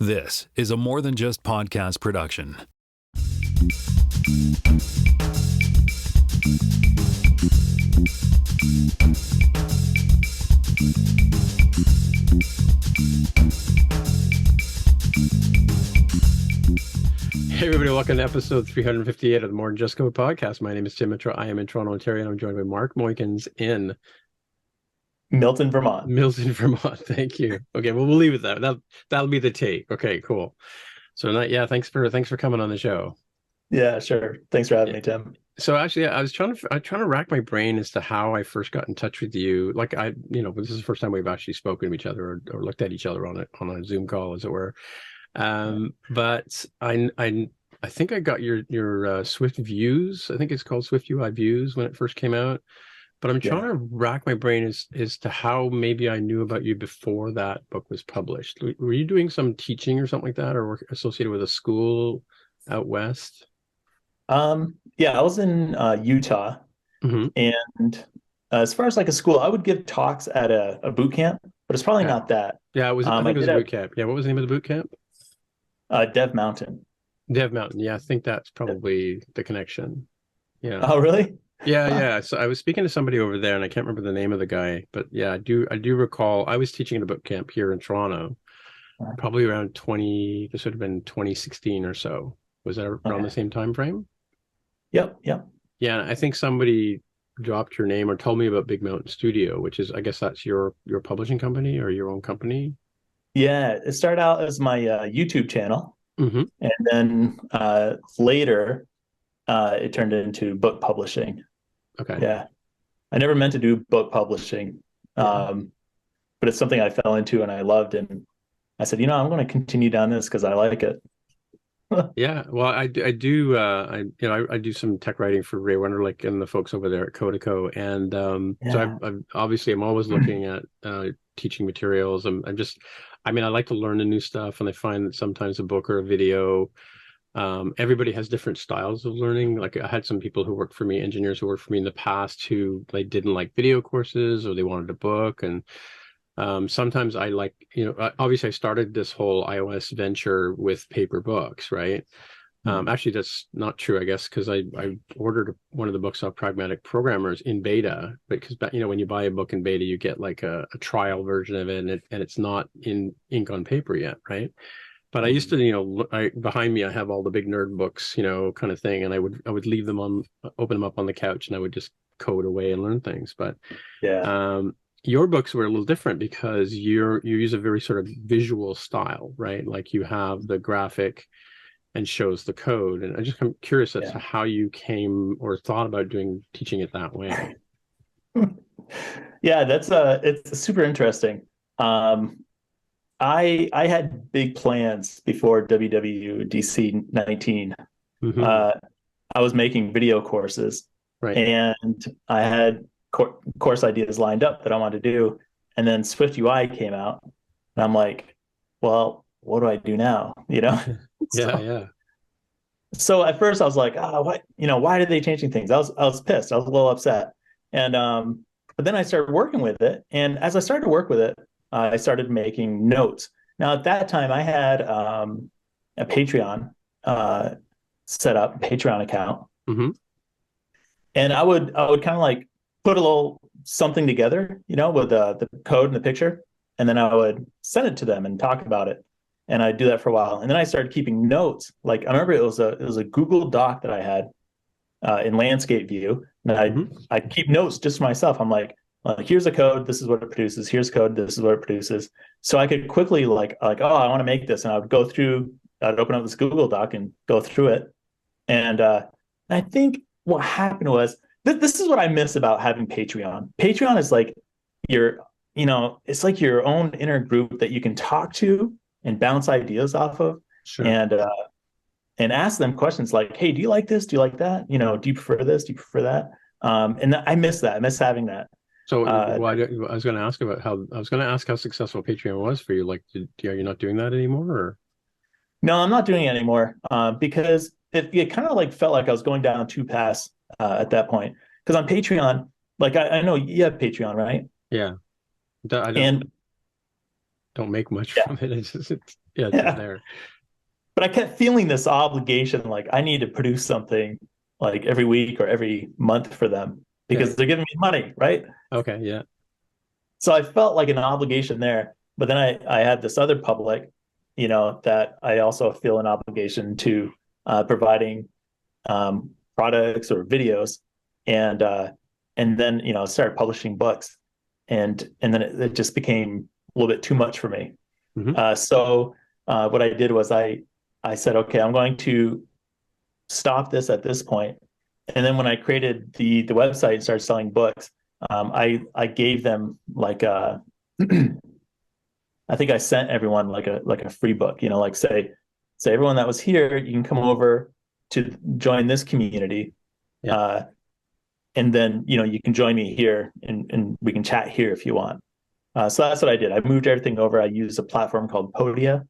This is a More Than Just Podcast production. Hey everybody, welcome to episode 358 of the More Than Just Code podcast. My name is Tim Mitchell. I am in Toronto, Ontario, and I'm joined by Mark Moeykins in Milton, Vermont. Milton, Vermont. Thank you. Okay, well, we'll leave it there. That'll be the take. Okay, cool. So, thanks for coming on the show. Yeah, sure. Thanks for having me, Tim. So actually, I was trying to rack my brain as to how I first got in touch with you. Like this is the first time we've actually spoken to each other or looked at each other on a Zoom call, as it were. But I think I got your Swift Views. I think it's called SwiftUI Views when it first came out. But I'm trying to rack my brain as to how maybe I knew about you before that book was published. Were you doing some teaching or something like that, or associated with a school out west? Yeah, I was in Utah, and as far as like a school, I would give talks at a boot camp, but it's probably not that. Yeah, it was. I think it was a boot camp. Yeah, what was the name of the boot camp? Dev Mountain. Dev Mountain. Yeah, I think that's probably the connection. Yeah. Oh, really? Yeah. So I was speaking to somebody over there, and I can't remember the name of the guy, but yeah, I do recall. I was teaching at a boot camp here in Toronto, probably around this would have been 2016 or so. Was that around the same time frame? Yep. Yeah, I think somebody dropped your name or told me about Big Mountain Studio, which is, I guess that's your publishing company or your own company. Yeah, it started out as my YouTube channel, and then later it turned into book publishing. Okay. Yeah, I never meant to do book publishing, but it's something I fell into and I loved, and I said, I'm going to continue down this because I like it. Yeah, well, I do some tech writing for Ray Wenderlich and the folks over there at Codico, and so I'm always looking at teaching materials. I like to learn the new stuff, and I find that sometimes a book or a video, everybody has different styles of learning. Like I had some people who worked for me, engineers who worked for me in the past, who they didn't like video courses or they wanted a book, and sometimes I like, obviously I started this whole iOS venture with paper books, right? Actually, that's not true, I guess, because I ordered one of the books off Pragmatic Programmers in beta, because when you buy a book in beta, you get like a trial version of it, and it's not in ink on paper yet, right? But I used to, behind me, I have all the big nerd books, kind of thing, and I would leave them open them up on the couch, and I would just code away and learn things. But your books were a little different because you use a very sort of visual style, right? Like you have the graphic and shows the code. And I'm curious as to how you came or thought about teaching it that way. Yeah, it's super interesting. I had big plans before WWDC 19. I was making video courses, right? And I had course ideas lined up that I wanted to do, and then SwiftUI came out, and I'm like, well, what do I do now? So at first I was like, why did they changing things? I was pissed. I was a little upset, and but then I started working with it, and as I started to work with it, I started making notes. Now at that time I had a Patreon set up, Patreon account, and I would kind of like put a little something together, with the code and the picture, and then I would send it to them and talk about it. And I'd do that for a while, and then I started keeping notes. Like I remember it was a Google Doc that I had in landscape view, and I'd keep notes just for myself. I'm like, here's the code, this is what it produces. Here's code, this is what it produces. So I could quickly like I want to make this, and I would go through. I'd open up this Google Doc and go through it, and I think what happened was. This is what I miss about having Patreon. Patreon is like it's like your own inner group that you can talk to and bounce ideas off of, and ask them questions like, hey, do you like this? Do you like that? Do you prefer this? Do you prefer that? And I miss that. I miss having that. So I was going to ask how successful Patreon was for you. Like, are you not doing that anymore? Or? No, I'm not doing it anymore because it kind of like felt like I was going down two paths. At that point, because on Patreon, like I know you have Patreon, right? Yeah, and don't make much Yeah. from it. It's Yeah. just there. But I kept feeling this obligation, like I need to produce something like every week or every month for them Okay. because they're giving me money, right? Okay. Yeah. So I felt like an obligation there. But then I had this other public, that I also feel an obligation to providing products or videos, and then started publishing books, and then it just became a little bit too much for me. Mm-hmm. So what I did was I said, okay, I'm going to stop this at this point. And then when I created the website and started selling books, I gave them like I think I sent everyone like a free book, like say everyone that was here, you can come over to join this community. Yeah. And then, you can join me here and we can chat here if you want. So that's what I did. I moved everything over. I used a platform called Podia,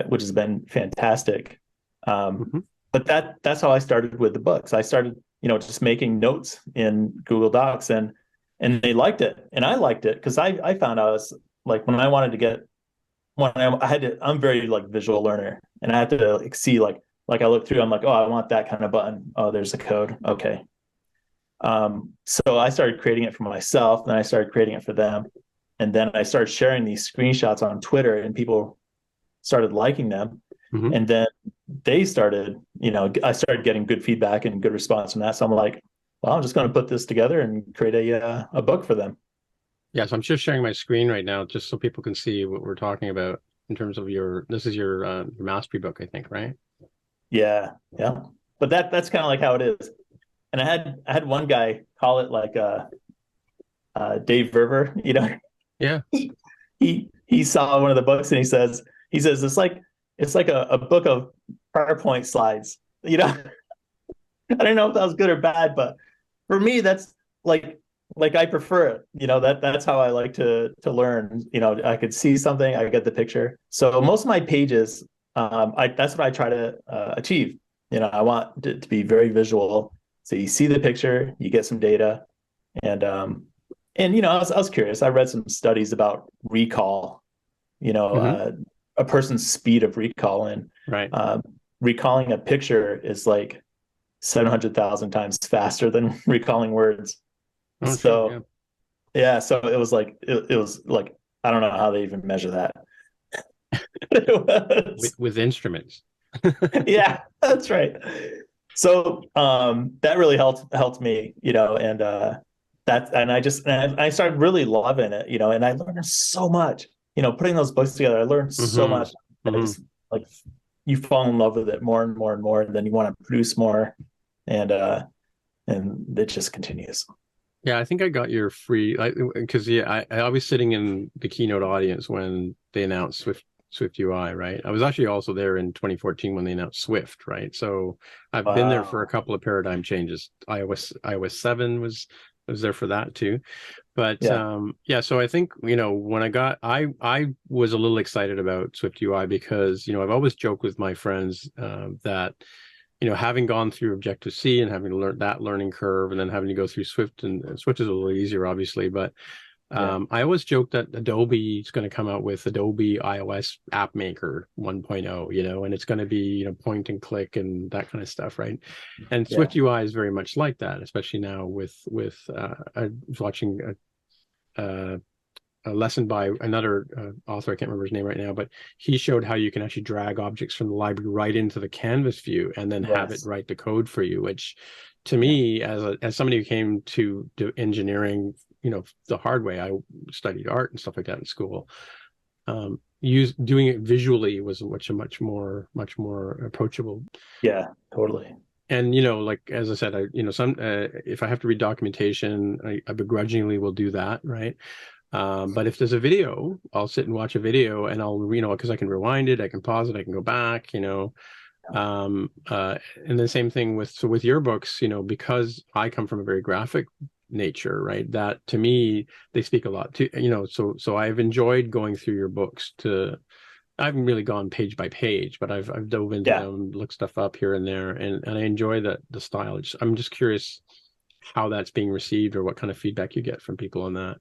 which has been fantastic. Mm-hmm. But that's how I started with the books. I started, just making notes in Google Docs, and they liked it, and I liked it because I found out it's like when I wanted to get when I had to, I'm very like visual learner, and I had to like see like I look through, I'm like, oh, I want that kind of button. Oh, there's the code. Okay. So I started creating it for myself, then I started creating it for them, and then I started sharing these screenshots on Twitter, and people started liking them. Mm-hmm. And then they started, I started getting good feedback and good response from that. So I'm like, well, I'm just going to put this together and create a book for them. Yeah, so I'm just sharing my screen right now just so people can see what we're talking about in terms of this is your mastery book, I think, right? Yeah, yeah. But that's kind of like how it is. And I had one guy call it like Dave Verver, Yeah. He saw one of the books and he says it's like a book of PowerPoint slides. I don't know if that was good or bad, but for me that's like I prefer it. That's how I like to learn. I could see something, I get the picture. So most of my pages, that's what I try to achieve. I want it to be very visual. So you see the picture, you get some data, and I was curious. I read some studies about recall. Mm-hmm. A person's speed of recall, and Right. recalling a picture is like 700,000 times faster than recalling words. Oh, So sure. yeah, so it was like I don't know how they even measure that. It Yeah. was, With instruments. yeah, that's right. So that really helped me, and I started really loving it, and I learned so much, putting those books together. I learned so Mm-hmm. much. I Mm-hmm. just like you fall in love with it more and more and more, and then you want to produce more, and it just continues. Yeah, I think I got your free because I was sitting in the keynote audience when they announced SwiftUI, right? I was actually also there in 2014 when they announced Swift, right? So I've been there for a Wow. couple of paradigm changes. iOS 7 was there for that too. But Yeah. yeah, so I think, when I was a little excited about SwiftUI because, I've always joked with my friends that having gone through Objective-C and having learned that learning curve and then having to go through Swift, and Swift is a little easier, obviously, but Yeah. I always joke that Adobe is going to come out with Adobe iOS App Maker 1.0, and it's going to be, point and click and that kind of stuff, right? And Yeah. SwiftUI is very much like that, especially now with I was watching a lesson by another author. I can't remember his name right now, but he showed how you can actually drag objects from the library right into the canvas view and then have it Yes. write the code for you, which to Yeah. me, as somebody who came to engineering, the hard way, I studied art and stuff like that in school. Doing it visually was much more approachable. Yeah. Totally. And like as I said, if I have to read documentation, I begrudgingly will do that, right? But if there's a video, I'll sit and watch a video, and I'll because I can rewind it, I can pause it, I can go back, and then same thing with your books, because I come from a very graphic nature, right? That to me they speak a lot to, so I've enjoyed going through your books. I haven't really gone page by page, but I've dove into Yeah. them, looked stuff up here and there, and I enjoy the style. I'm just curious how that's being received or what kind of feedback you get from people on that.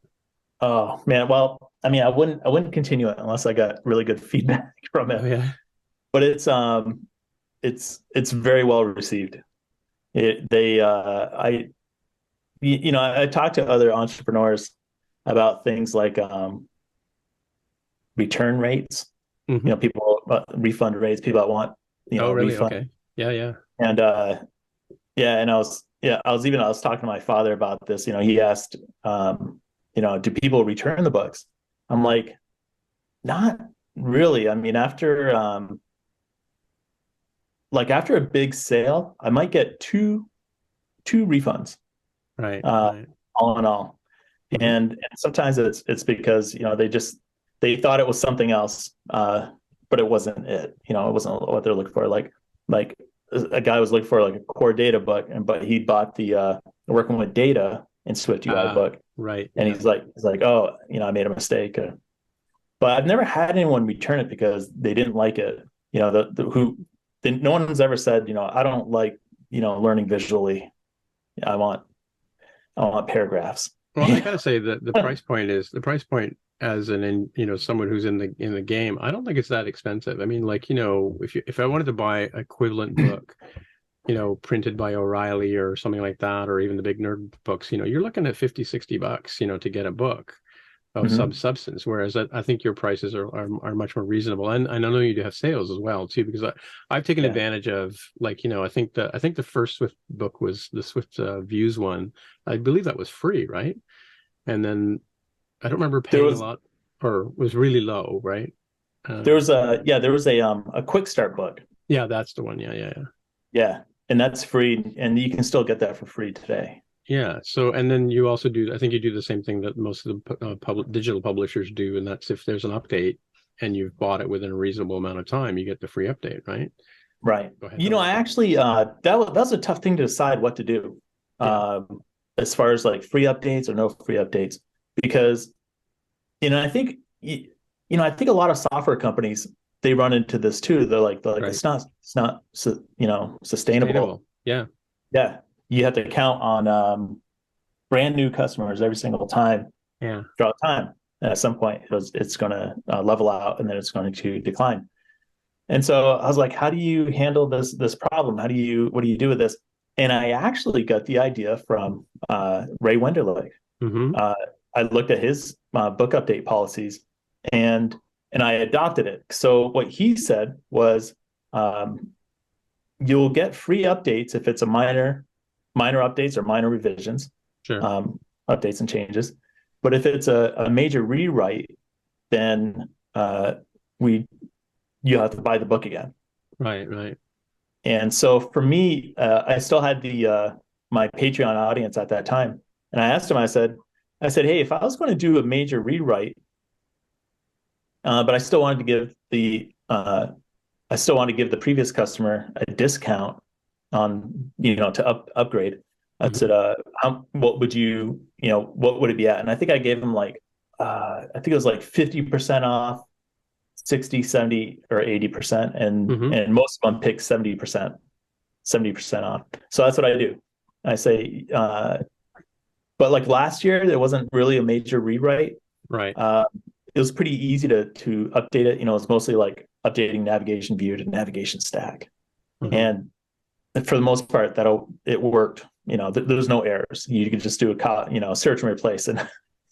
Oh man, well, I mean, I wouldn't continue it unless I got really good feedback from Oh it. yeah. But it's very well received. It they I talked to other entrepreneurs about things like return rates. Hmm. People refund rates, people that want Oh really? refund. Okay. Yeah, yeah. And yeah, and I was talking to my father about this. He asked, do people return the books? I'm like, not really. I mean, after a big sale, I might get two refunds, Right, uh, right. all in all. Hmm. And sometimes it's because they thought it was something else, but it wasn't it. It wasn't what they're looking for. Like a guy was looking for like a core data book, but he bought the working with data in SwiftUI Ah, book, right. and Yeah. he's like, oh, I made a mistake. But I've never had anyone return it because they didn't like it. No one's ever said, I don't like, learning visually. I want I want paragraphs. Well, I gotta say that the price point as someone who's in the game. I don't think it's that expensive. I mean, like, if I wanted to buy equivalent book, printed by O'Reilly or something like that, or even the big nerd books, you're looking at 50, $60, to get a book of some Mhm. substance. Whereas I think your prices are much more reasonable. And I know you do have sales as well too, because I've taken Yeah. advantage of, like, I think the first Swift book was the Swift Views one. I believe that was free, right? And then I don't remember There paying a was lot, or was really low, right? there Um, was a quick start book. yeah, that's the one. Yeah, yeah, yeah. Yeah. And that's free, and you can still get that for free today. Yeah. So, and then you also do, I think you do the same thing that most of the digital publishers do, and that's if there's an update and you've bought it within a reasonable amount of time, you get the free update, right? Right. Go ahead, though. I actually that was a tough thing to decide what to do. Yeah. As far as like free updates or no free updates, because I think I think a lot of software companies, they run into this too. They're like Right. it's not sustainable. Sustainable. Yeah. Yeah, you have to count on brand new customers every single time Yeah. throughout time. And at some point, it's going to level out, and then it's going to decline. And so I was like, how do you handle this problem? What do you do with this? And I actually got the idea from Ray Wenderlich. Mm-hmm. Uh, I looked at his book update policies, and I adopted it. So what he said was, um, you'll get free updates if it's a minor updates or minor revisions, Sure. um, updates and changes. But if it's a major rewrite, then we you have to buy the book again. Right. Right. And so for me, I still had the my Patreon audience at that time, and I asked him. I said, hey, if I was going to do a major rewrite, but I still want to give the previous customer a discount on to upgrade. I Mm-hmm. said, what would it be at? And I think I gave him like I think it was like 50% off, 60, 70, or 80%, Mm-hmm. and most of them pick 70% off. So that's what I do. I say, but like last year, there wasn't really a major rewrite. Right. Uh, it was pretty easy to update it. It's mostly like updating navigation view to navigation stack, Mm-hmm. and for the most part, it worked. There's no errors. You could just do search and replace, and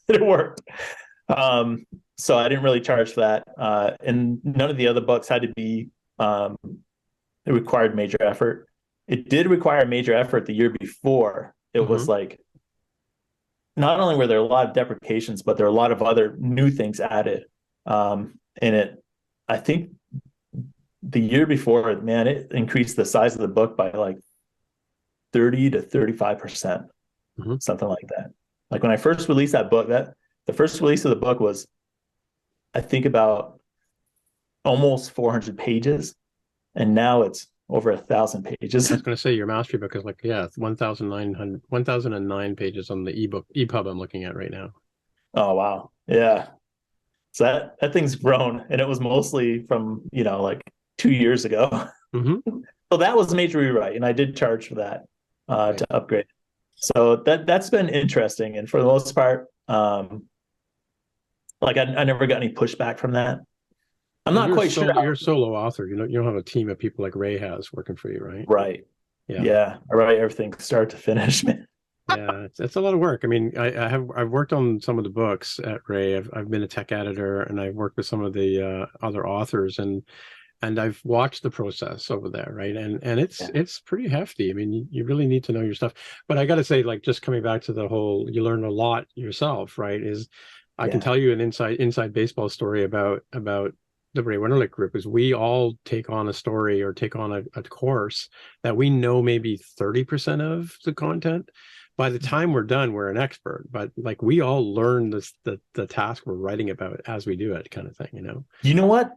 it worked. So I didn't really charge for that, and none of the other books had to be. It required major effort. It did require major effort the year before. It Mm-hmm. was like not only were there a lot of deprecations, but there are a lot of other new things added. And I think the year before, man, it increased the size of the book by like 30 to 35%, Mm-hmm. something like that. Like when I first released that book, the first release of the book was, I think, about almost 400 pages, and now it's over 1,000 pages. I was going to say your mastery book is like, yeah, it's 1,009 pages on the EPUB I'm looking at right now. Oh wow, yeah. So that thing's grown, and it was mostly from like 2 years ago. Mm-hmm. So that was a major rewrite, and I did charge for that Right. to upgrade. So that's been interesting, and for the most part, Like I never got any pushback from that. I'm Well, not quite sure you're a solo author. You don't have a team of people like Ray has working for you, right? right. Yeah. Yeah. I write everything start to finish, man. Yeah, it's a lot of work. I mean, I've worked on some of the books at Ray. I've been a tech editor, and I've worked with some of the other authors, and I've watched the process over there, right? And Yeah. it's pretty hefty. I mean, you really need to know your stuff. But I got to say, like, just coming back to the whole, you learn a lot yourself, right? Is I can Yeah. tell you an inside baseball story about the Ray Wenderlich group. Is we all take on a story or take on a course that we know maybe 30% of the content. By the time we're done, we're an expert. But like we all learn the task we're writing about as we do it, kind of thing, you know? You know what?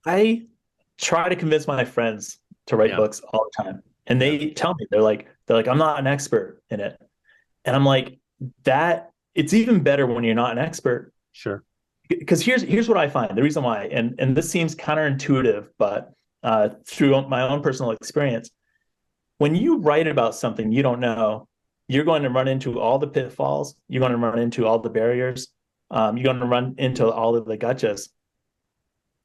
I try to convince my friends to write Yeah, books all the time. And yeah, they tell me, they're like, I'm not an expert in it. And I'm like, that it's even better when you're not an expert. sure. Because here's what I find. The reason why, and this seems counterintuitive, but through my own personal experience, when you write about something you don't know, you're going to run into all the pitfalls. You're going to run into all the barriers. You're going to run into all of the gotchas,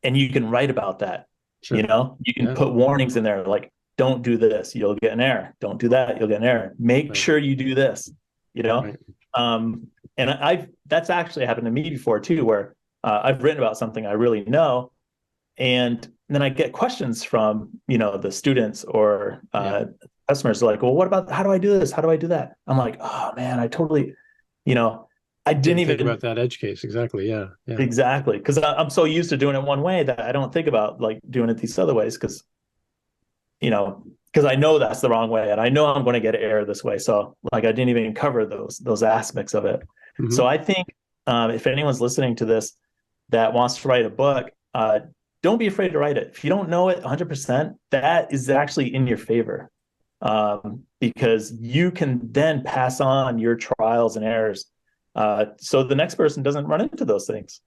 and you can write about that. Sure. You can Yeah. put warnings in there like, don't do this, you'll get an error. Don't do that, you'll get an error. Make Right. sure you do this. You know, Right. And I've that's actually happened to me before too, where I've written about something I really know, and then I get questions from the students or customers. They're like, well, what about how do I do this? How do I do that? I'm like, oh man, I totally, you know, I didn't Think even about that edge case. Exactly. Yeah. Yeah. exactly because I'm so used to doing it one way that I don't think about like doing it these other ways because I know that's the wrong way and I know I'm going to get an error this way. So like I didn't even cover those aspects of it. Mm-hmm. So I think if anyone's listening to this that wants to write a book, don't be afraid to write it. If you don't know it 100%, that is actually in your favor, because you can then pass on your trials and errors, so the next person doesn't run into those things.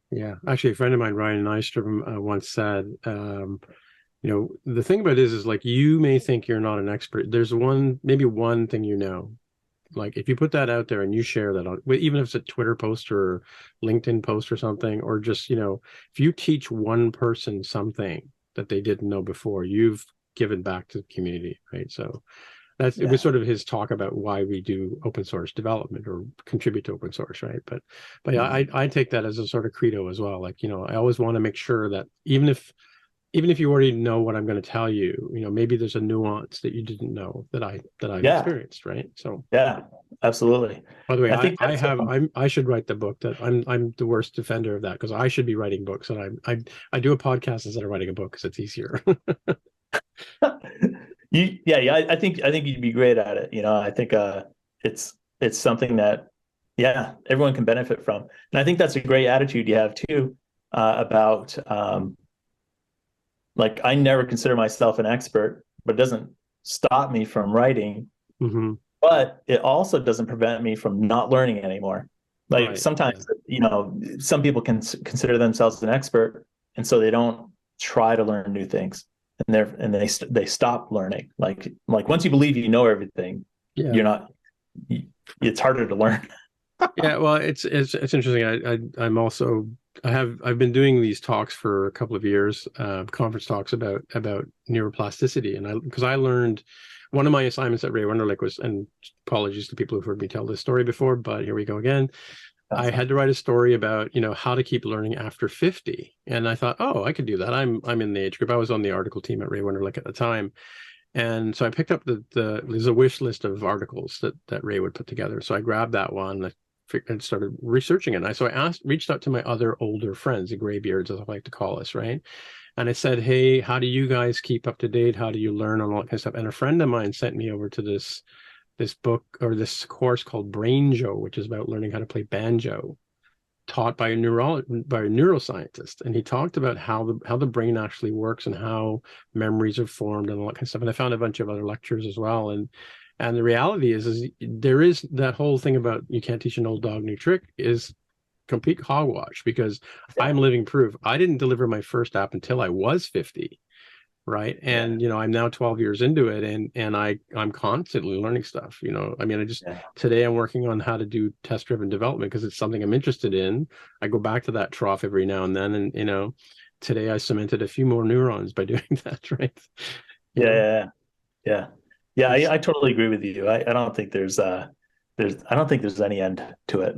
Yeah. Actually, a friend of mine, Ryan Nystrom, once said, the thing about it is like you may think you're not an expert. There's maybe one thing like if you put that out there and you share that on, even if it's a Twitter post or LinkedIn post or something, or just, if you teach one person something that they didn't know before, you've given back to the community, right? So it was sort of his talk about why we do open source development or contribute to open source, right? But yeah, I take that as a sort of credo as well. Like, I always want to make sure that even if you already know what I'm going to tell you, maybe there's a nuance that you didn't know that I've experienced, right? So yeah, absolutely. by the way, I think I should write the book that I'm the worst defender of that because I should be writing books and I do a podcast instead of writing a book because it's easier. I think you'd be great at it. I think it's something that everyone can benefit from, and I think that's a great attitude you have too, about like I never consider myself an expert, but it doesn't stop me from writing. Mm-hmm. But it also doesn't prevent me from not learning anymore. Like Right. sometimes, some people can consider themselves an expert, and so they don't try to learn new things, and they stop learning. Like once you believe you know everything, you're not. It's harder to learn. Yeah, well, it's interesting. I've been doing these talks for a couple of years, conference talks about neuroplasticity, and because I learned one of my assignments at Ray Wenderlich was, and apologies to people who've heard me tell this story before, but here we go again. I had to write a story about how to keep learning after 50, and I thought, oh, I could do that. I'm in the age group. I was on the article team at Ray Wenderlich at the time. And so I picked up there's a wish list of articles that Ray would put together. So I grabbed that one and started researching it. And reached out to my other older friends, the graybeards, as I like to call us, right? And I said, hey, how do you guys keep up to date? How do you learn on all that kind of stuff? And a friend of mine sent me over to this book or this course called Brainjo, which is about learning how to play banjo, taught by a neuroscientist, and he talked about how the brain actually works and how memories are formed and all that kind of stuff. And I found a bunch of other lectures as well. And the reality is there is that whole thing about you can't teach an old dog new trick is complete hogwash, because I'm living proof. I didn't deliver my first app until I was 50. right? And I'm now 12 years into it, and I'm constantly learning stuff. I mean, today I'm working on how to do test-driven development because it's something I'm interested in. I go back to that trough every now and then, and today I cemented a few more neurons by doing that, right? Yeah. I totally agree with you. I don't think there's I don't think there's any end to it.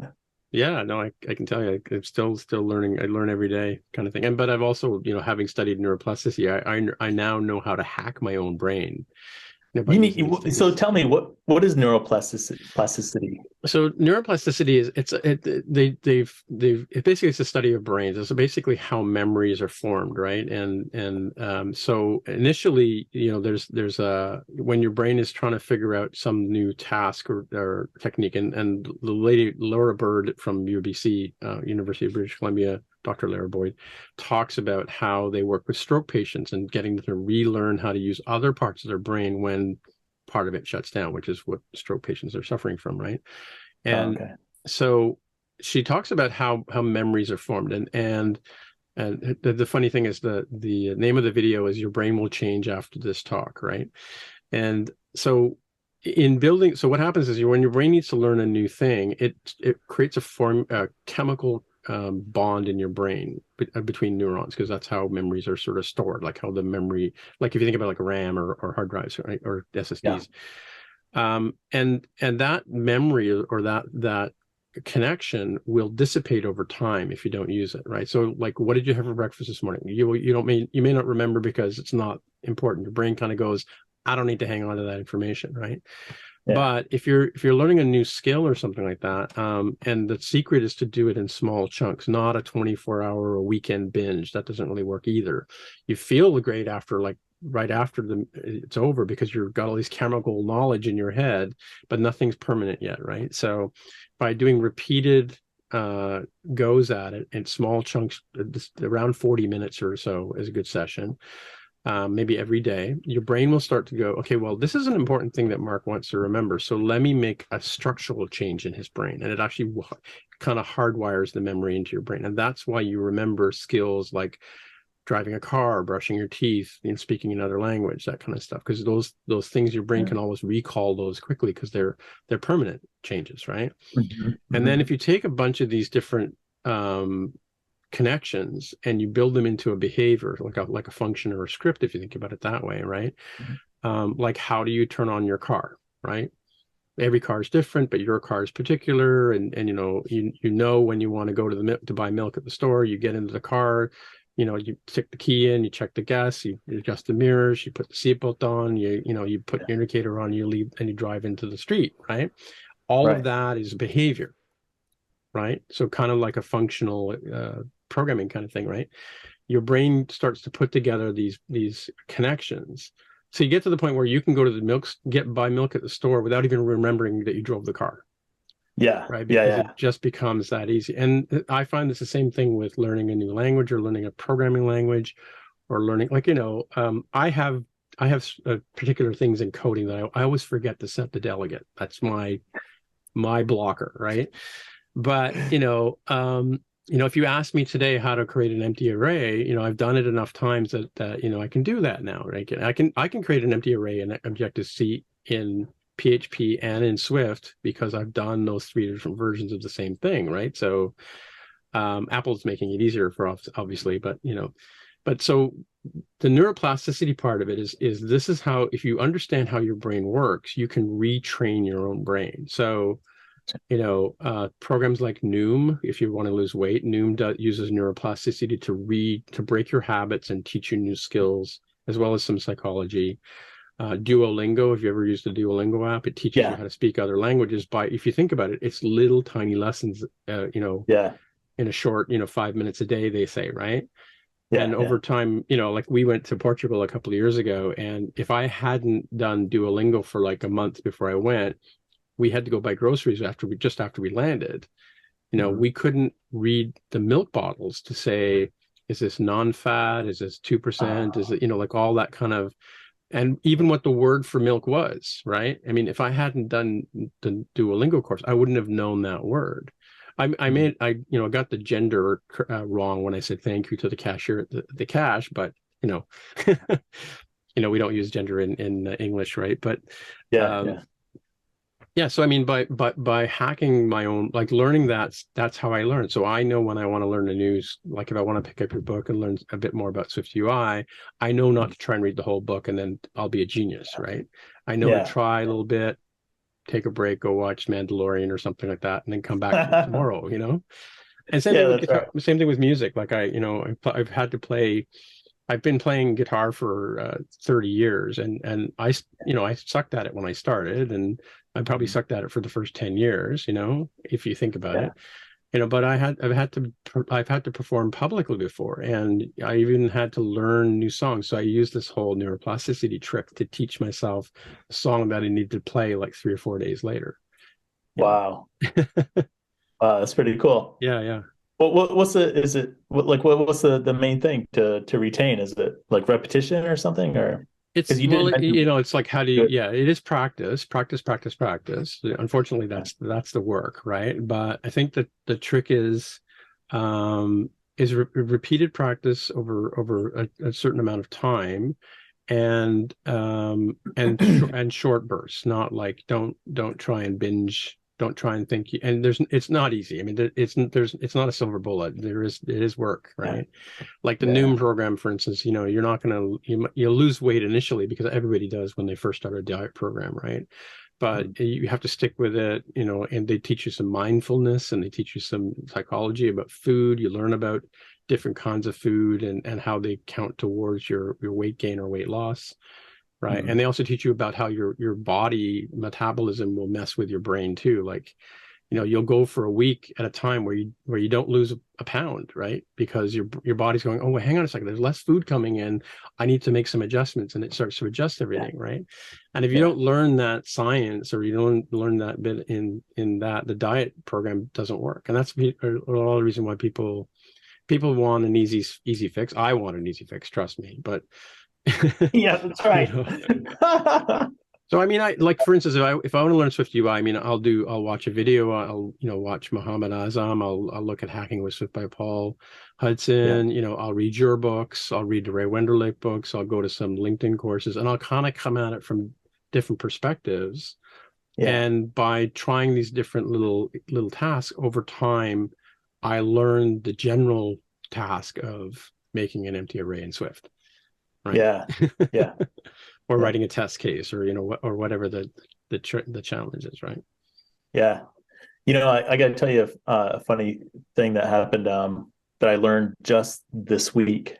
Yeah, no, I can tell you, I'm still learning. I learn every day, kind of thing. But I've also, having studied neuroplasticity, I now know how to hack my own brain. So tell me, what is neuroplasticity? So neuroplasticity is basically it's a study of brains. It's basically how memories are formed, right? And so initially, there's when your brain is trying to figure out some new task or technique, and the lady Laura Bird from UBC, University of British Columbia, Dr. Lara Boyd, talks about how they work with stroke patients and getting them to relearn how to use other parts of their brain when part of it shuts down, which is what stroke patients are suffering from, right? And so she talks about how memories are formed, and the funny thing is the name of the video is "Your Brain Will Change After This Talk," right? And so so what happens is when your brain needs to learn a new thing, it creates a chemical bond in your brain between neurons, because that's how memories are sort of stored, like how the memory, like if you think about like RAM or hard drives, right, or SSDs. And that memory or that connection will dissipate over time if you don't use it, right? So like, what did you have for breakfast this morning? You may not remember because it's not important. Your brain kind of goes, I don't need to hang on to that information, right? But if you're learning a new skill or something like that, and the secret is to do it in small chunks, not a 24-hour or weekend binge. That doesn't really work either. You feel great after, like right after it's over, because you've got all these chemical knowledge in your head, but nothing's permanent yet, right? So by doing repeated goes at it in small chunks, around 40 minutes or so is a good session. Maybe every day, your brain will start to go, okay, well, this is an important thing that Mark wants to remember. So let me make a structural change in his brain. And it actually kind of hardwires the memory into your brain. And that's why you remember skills like driving a car, brushing your teeth, speaking another language, that kind of stuff. Because those things, your brain can always recall those quickly because they're permanent changes, right? And then if you take a bunch of these different connections and you build them into a behavior, like a function or a script, if you think about it that way, right? Like, how do you turn on your car, right? Every car is different, but your car is particular, and you know when you want to go to buy milk at the store, you get into the car, you stick the key in, you check the gas, you adjust the mirrors, you put the seatbelt on, you put your indicator on, you leave, and you drive into the street, right? All of that is behavior, right? So kind of like a functional programming kind of thing, right? Your brain starts to put together these connections. So you get to the point where you can go to the buy milk at the store without even remembering that you drove the car. Right. Because it just becomes that easy. And I find it's the same thing with learning a new language or learning a programming language, or learning, like, I have particular things in coding that I always forget to set the delegate. That's my blocker, right? But if you ask me today how to create an empty array, I've done it enough times that I can do that now, right? I can create an empty array in Objective-C in PHP and in Swift, because I've done those 3 different versions of the same thing, right? So Apple's making it easier for us, obviously, but so the neuroplasticity part of it is this is how, if you understand how your brain works, you can retrain your own brain. So programs like Noom, if you want to lose weight, Noom uses neuroplasticity to break your habits and teach you new skills, as well as some psychology. Duolingo, if you ever used the Duolingo app, it teaches you how to speak other languages if you think about it, it's little tiny lessons, in a short, 5 minutes a day, they say, right? And over time, like we went to Portugal a couple of years ago, and if I hadn't done Duolingo for like a month before I went, we had to go buy groceries after we landed. We couldn't read the milk bottles to say, is this non-fat? Is this 2%? Is it, like all that kind of, and even what the word for milk was, right? I mean, if I hadn't done the Duolingo course, I wouldn't have known that word. I got the gender wrong when I said thank you to the cashier at the cash, but you know, we don't use gender in English, right? But Yeah. yeah, so I mean, by hacking my own, like learning that's how I learn. So I know when I want to learn the news, like if I want to pick up your book and learn a bit more about SwiftUI, I know not to try and read the whole book and then I'll be a genius, right? I know to try a little bit, take a break, go watch Mandalorian or something like that, and then come back tomorrow, And same thing with guitar, same thing with music. Like I've had to play. I've been playing guitar for 30 years, and I sucked at it when I started, and I probably sucked at it for the first 10 years, if you think about it, but I've had to perform publicly before, and I even had to learn new songs. So I used this whole neuroplasticity trick to teach myself a song that I need to play like 3 or 4 days later. Wow. That's pretty cool. Yeah. What's the main thing to retain? Is it like repetition or something, or it's like, how do you, it is practice. Unfortunately, that's the work, right? But I think that the trick is repeated practice over a certain amount of time, and short bursts, not like don't try and binge. Don't try and think, and it's not easy. I mean, it's not a silver bullet. It is work, right? Like the Noom program, for instance, you're not going to, you'll lose weight initially because everybody does when they first start a diet program, right? But you have to stick with it, and they teach you some mindfulness, and they teach you some psychology about food. You learn about different kinds of food and how they count towards your weight gain or weight loss. Right. And they also teach you about how your body metabolism will mess with your brain too. Like, you'll go for a week at a time where you don't lose a pound, right? Because your body's going, oh, well, hang on a second, there's less food coming in. I need to make some adjustments, and it starts to adjust everything, right? And if you don't learn that science, or you don't learn that bit in that, the diet program doesn't work. And that's a lot of the reason why people want an easy fix. I want an easy fix, trust me, but yeah, that's right. So I mean, for instance, if I want to learn SwiftUI, I mean, I'll watch a video. I'll watch Muhammad Azam. I'll look at Hacking with Swift by Paul Hudson. I'll read your books. I'll read the Ray Wenderlich books. I'll go to some LinkedIn courses, and I'll kind of come at it from different perspectives. And by trying these different little tasks over time, I learned the general task of making an empty array in Swift. Right. Yeah. Or writing a test case, or or whatever the challenge is, right? Yeah. I got to tell you a funny thing that happened that I learned just this week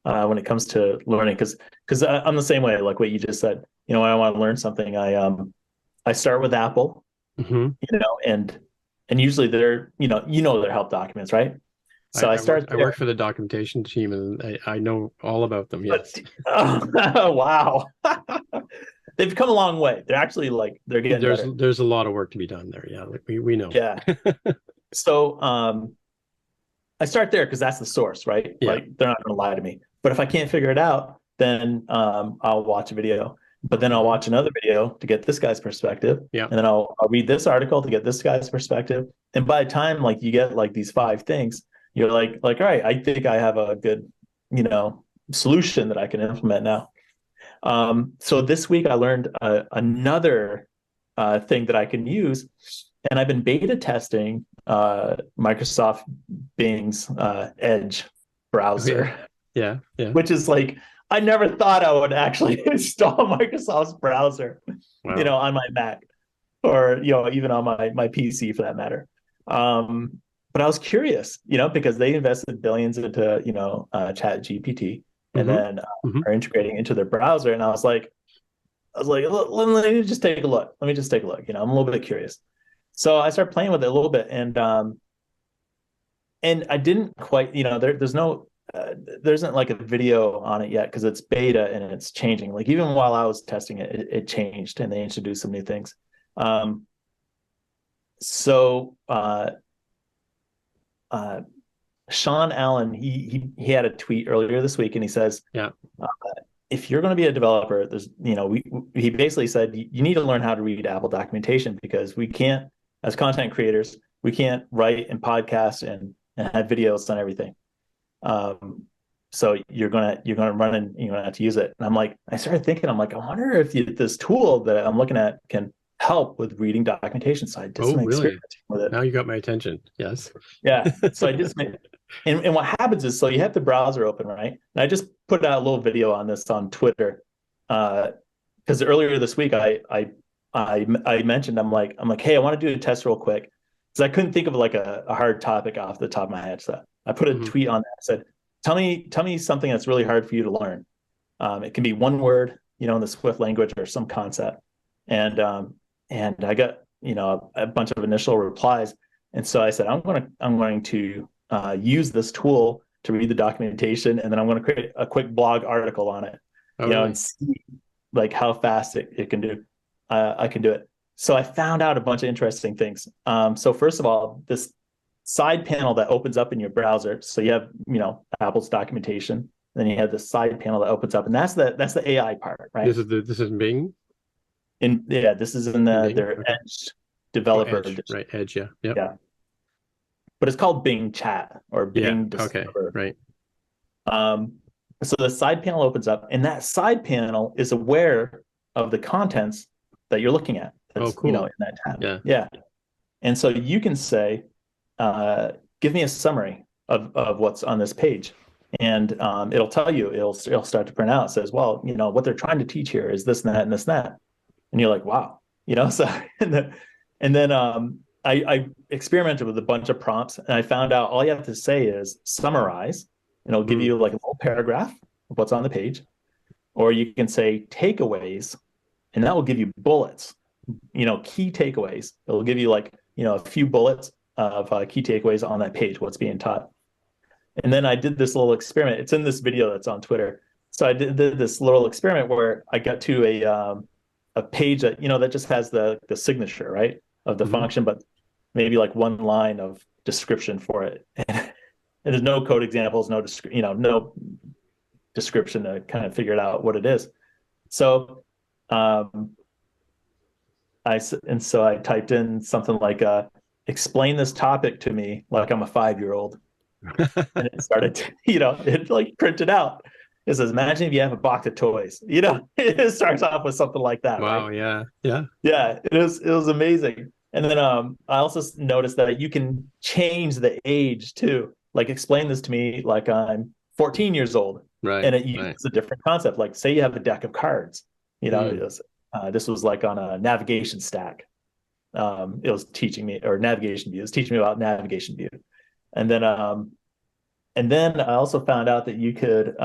when it comes to learning, because I'm the same way, like what you just said. When I want to learn something, I start with Apple, and usually they're their help documents, right? So I work for the documentation team, and I know all about them. Yes. Oh, wow. They've come a long way. They're actually they're getting better. There's a lot of work to be done there. Yeah, we know. Yeah. So I start there because that's the source, right? Yeah. Like, they're not going to lie to me. But if I can't figure it out, then I'll watch a video. But then I'll watch another video to get this guy's perspective. Yeah. And then I'll read this article to get this guy's perspective. And by the time you get these 5 things, you're like, all right, I think I have a good, solution that I can implement now. So this week I learned another thing that I can use, and I've been beta testing Microsoft Bing's Edge browser. Yeah. Which is I never thought I would actually install Microsoft's browser, on my Mac, or even on my PC for that matter. But I was curious, because they invested billions into, ChatGPT, and then are integrating into their browser. And I was like, let me just take a look. I'm a little bit curious. So I started playing with it a little bit, and I didn't quite, there isn't a video on it yet because it's beta and it's changing. Even while I was testing it, it changed, and they introduced some new things. Sean Allen, he had a tweet earlier this week, and he says, if you're going to be a developer, there's, he basically said, you need to learn how to read Apple documentation, because we can't, as content creators, we can't write and podcast and have videos on everything. So you're gonna run and you're gonna have to use it. And I'm like, I started thinking, I'm like, I wonder if this tool that I'm looking at can help with reading documentation. So I did Oh, some really? experimenting with it. Now you got my attention. Yes. Yeah. So I just made, and what happens is, so you have the browser open, right? And I just put out a little video on this on Twitter. Because earlier this week I mentioned, I'm like, hey, I want to do a test real quick. Because I couldn't think of like a hard topic off the top of my head. So I put a tweet on that. I said, tell me something that's really hard for you to learn. It can be one word, in the Swift language or some concept. And I got, a bunch of initial replies. And so I said, I'm going to use this tool to read the documentation, and then I'm going to create a quick blog article on it, Really? and see like how fast it can do. I can do it. So I found out a bunch of interesting things. So first of all, this side panel that opens up in your browser. So you have, Apple's documentation. Then you have the side panel that opens up, and that's the AI part, right? This is Bing. This is in their Okay. Edge developer Edge, edition. right? Edge, yeah, yep. Yeah. But it's called Bing Chat or Bing Discover. Okay, right. So the side panel opens up, and that side panel is aware of the contents that you're looking at. That's, cool. In that tab. Yeah. And so you can say, give me a summary of what's on this page. And it'll tell you, it'll start to print out. It says, well, what they're trying to teach here is this and that and this and that. And you're like, wow, so, and then I experimented with a bunch of prompts, and I found out all you have to say is summarize, and it'll give you like a little paragraph of what's on the page. Or you can say takeaways, and that will give you bullets, key takeaways. It'll give you like, a few bullets of key takeaways on that page, what's being taught. And then I did this little experiment. It's in this video that's on Twitter. So I did this little experiment where I got to a page that, that just has the signature, right, of the function, but maybe like one line of description for it. And there's no code examples, no description to kind of figure it out what it is. So I typed in something like, explain this topic to me like I'm a 5-year-old. And it started to, it like printed out. It says, imagine if you have a box of toys. It starts off with something like that. Wow, right? Yeah. It was amazing. And then I also noticed that you can change the age too. Like, explain this to me like I'm 14 years old. Right. And it uses a different concept. Like, say you have a deck of cards. This was like on a navigation stack. It was teaching me, or navigation view. It was teaching me about navigation view. And then I also found out that you could,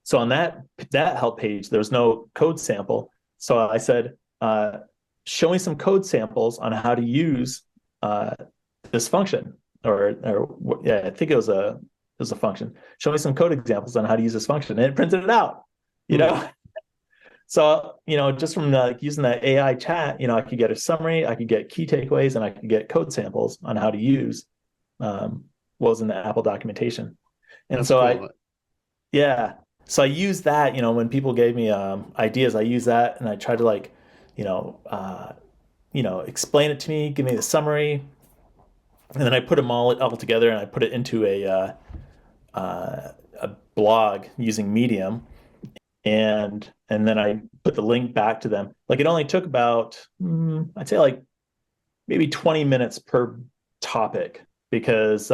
so on that help page, there was no code sample. So I said, show me some code samples on how to use this function, or I think it was a function. Show me some code examples on how to use this function, and it printed it out. So just from using that AI chat, I could get a summary, I could get key takeaways, and I could get code samples on how to use what was in the Apple documentation. And that's so cool. So I use that, when people gave me ideas, I use that, and I try to explain it to me, give me the summary, and then I put them all together, and I put it into a blog using Medium, and then I put the link back to them. Like, it only took about, I'd say like maybe 20 minutes per topic, because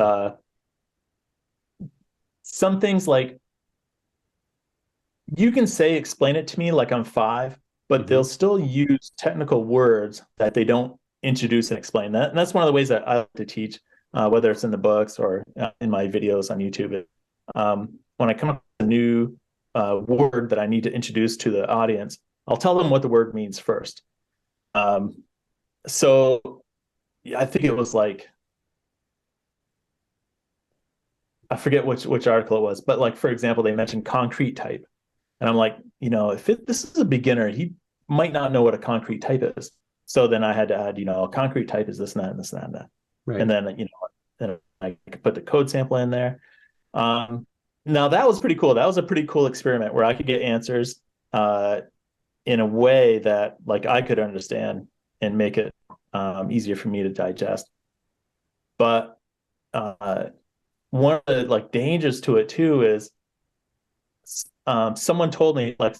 some things, like, you can say, explain it to me like I'm 5, but they'll still use technical words that they don't introduce and explain. That, and that's one of the ways that I like to teach, whether it's in the books or in my videos on YouTube. When I come up with a new word that I need to introduce to the audience, I'll tell them what the word means first. So I think it was like, I forget which article it was, but like, for example, they mentioned concrete type. And I'm like, if this is a beginner, he might not know what a concrete type is. So then I had to add, a concrete type is this and that and this and that and that. Right. And then, then I could put the code sample in there. Now that was pretty cool. That was a pretty cool experiment where I could get answers in a way that like I could understand and make it one of the like dangers to it too is someone told me, like,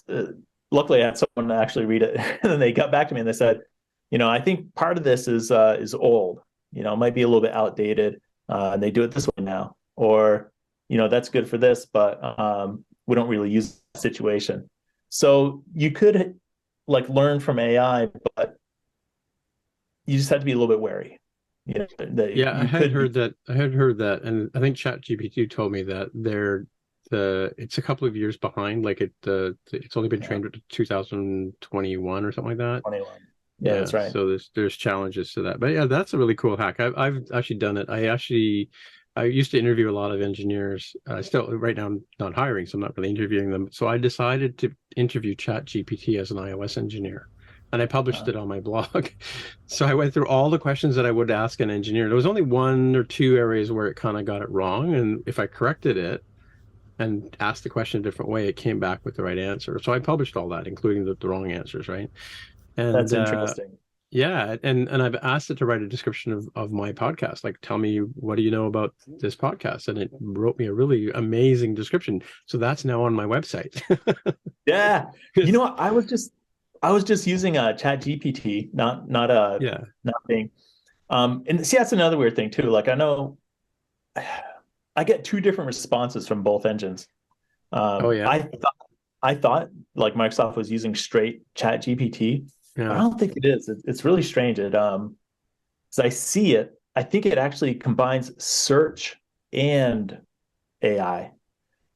luckily I had someone actually read it, and then they got back to me and they said, I think part of this is old. It might be a little bit outdated, and they do it this way now, or that's good for this, but we don't really use the situation. So you could like learn from AI, but you just have to be a little bit wary. I had heard that, and I think ChatGPT told me that it's a couple of years behind. Like it's only been trained with 2021 or something like that. 21. Yeah, that's right. So there's challenges to that, but yeah, that's a really cool hack. I've actually done it. I used to interview a lot of engineers. Still, right now I'm not hiring, so I'm not really interviewing them. So I decided to interview ChatGPT as an iOS engineer, and I published it on my blog. So I went through all the questions that I would ask an engineer. There was only 1 or 2 areas where it kind of got it wrong, and if I corrected it and asked the question a different way, it came back with the right answer. So I published all that, including the wrong answers, right? And that's interesting. Yeah, and I've asked it to write a description of my podcast. Like, tell me, what do you know about this podcast? And it wrote me a really amazing description. So that's now on my website. Yeah. I was just using a ChatGPT, not Bing. And see, that's another weird thing too. Like, I know I get 2 different responses from both engines. Oh yeah. I thought like Microsoft was using straight ChatGPT. Yeah. I don't think it is. It's really strange. As I see it, I think it actually combines search and AI.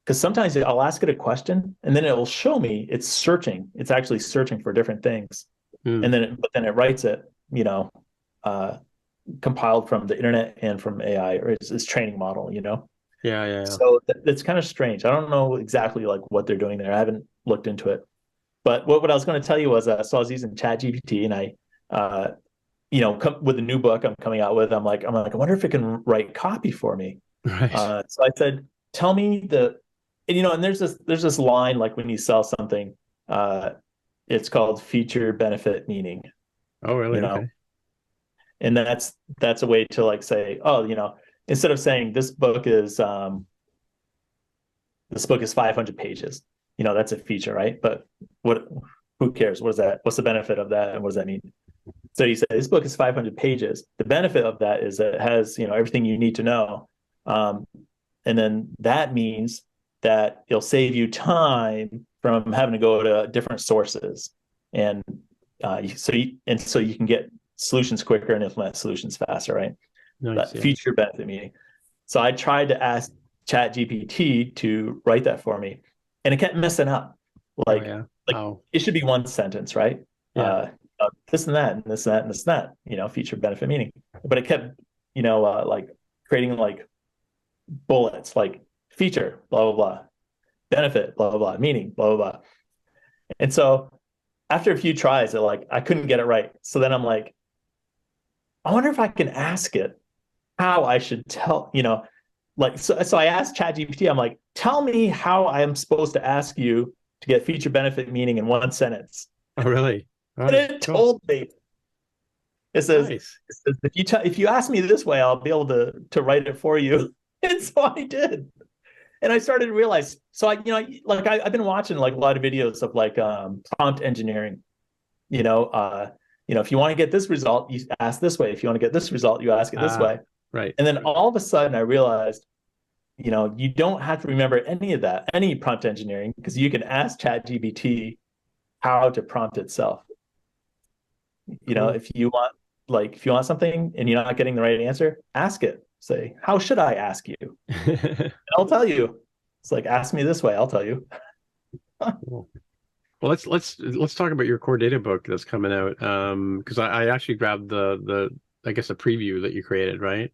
Because sometimes I'll ask it a question and then it will show me it's searching. It's actually searching for different things, and then it writes it, compiled from the internet and from AI, or its training model. Yeah. So it's kind of strange. I don't know exactly like what they're doing there. I haven't looked into it. But what I was going to tell you was, so I was using ChatGPT, and I, with the new book I'm coming out with, I'm like, I wonder if it can write copy for me. Right. So I said, tell me and there's this line, like when you sell something, it's called feature benefit meaning. Oh, really? Okay. And that's a way to like say, instead of saying this book is 500 pages. That's a feature, right? But who cares? What is that? What's the benefit of that? And what does that mean? So you say this book is 500 pages. The benefit of that is that it has, everything you need to know. And then that means that it'll save you time from having to go to different sources. And so you can get solutions quicker and implement solutions faster, right? Nice, that feature benefit meaning. So I tried to ask ChatGPT to write that for me, and it kept messing up. Like, it should be 1 sentence, right? Yeah. This and that, and this and that, and this and that, feature benefit meaning. But it kept, like creating like bullets, like feature, blah, blah, blah, benefit, blah, blah, blah, meaning, blah, blah, blah. And so after a few tries, I couldn't get it right. So then I'm like, I wonder if I can ask it how I should tell, so I asked ChatGPT, I'm like, tell me how I am supposed to ask you to get feature benefit meaning in 1 sentence. Oh, really? And it told me. It says, nice. if you ask me this way, I'll be able to write it for you. And so I did. And I started to realize, so I've been watching like a lot of videos of like prompt engineering. If you want to get this result, you ask this way. If you want to get this result, you ask it this way. Right. And then all of a sudden I realized, you don't have to remember any of that, any prompt engineering, because you can ask ChatGPT how to prompt itself. If you want something and you're not getting the right answer, ask it. Say, how should I ask you? And I'll tell you. It's like, ask me this way, I'll tell you. Cool. Well, let's talk about your core data book that's coming out. Because I actually grabbed the I guess a preview that you created, right?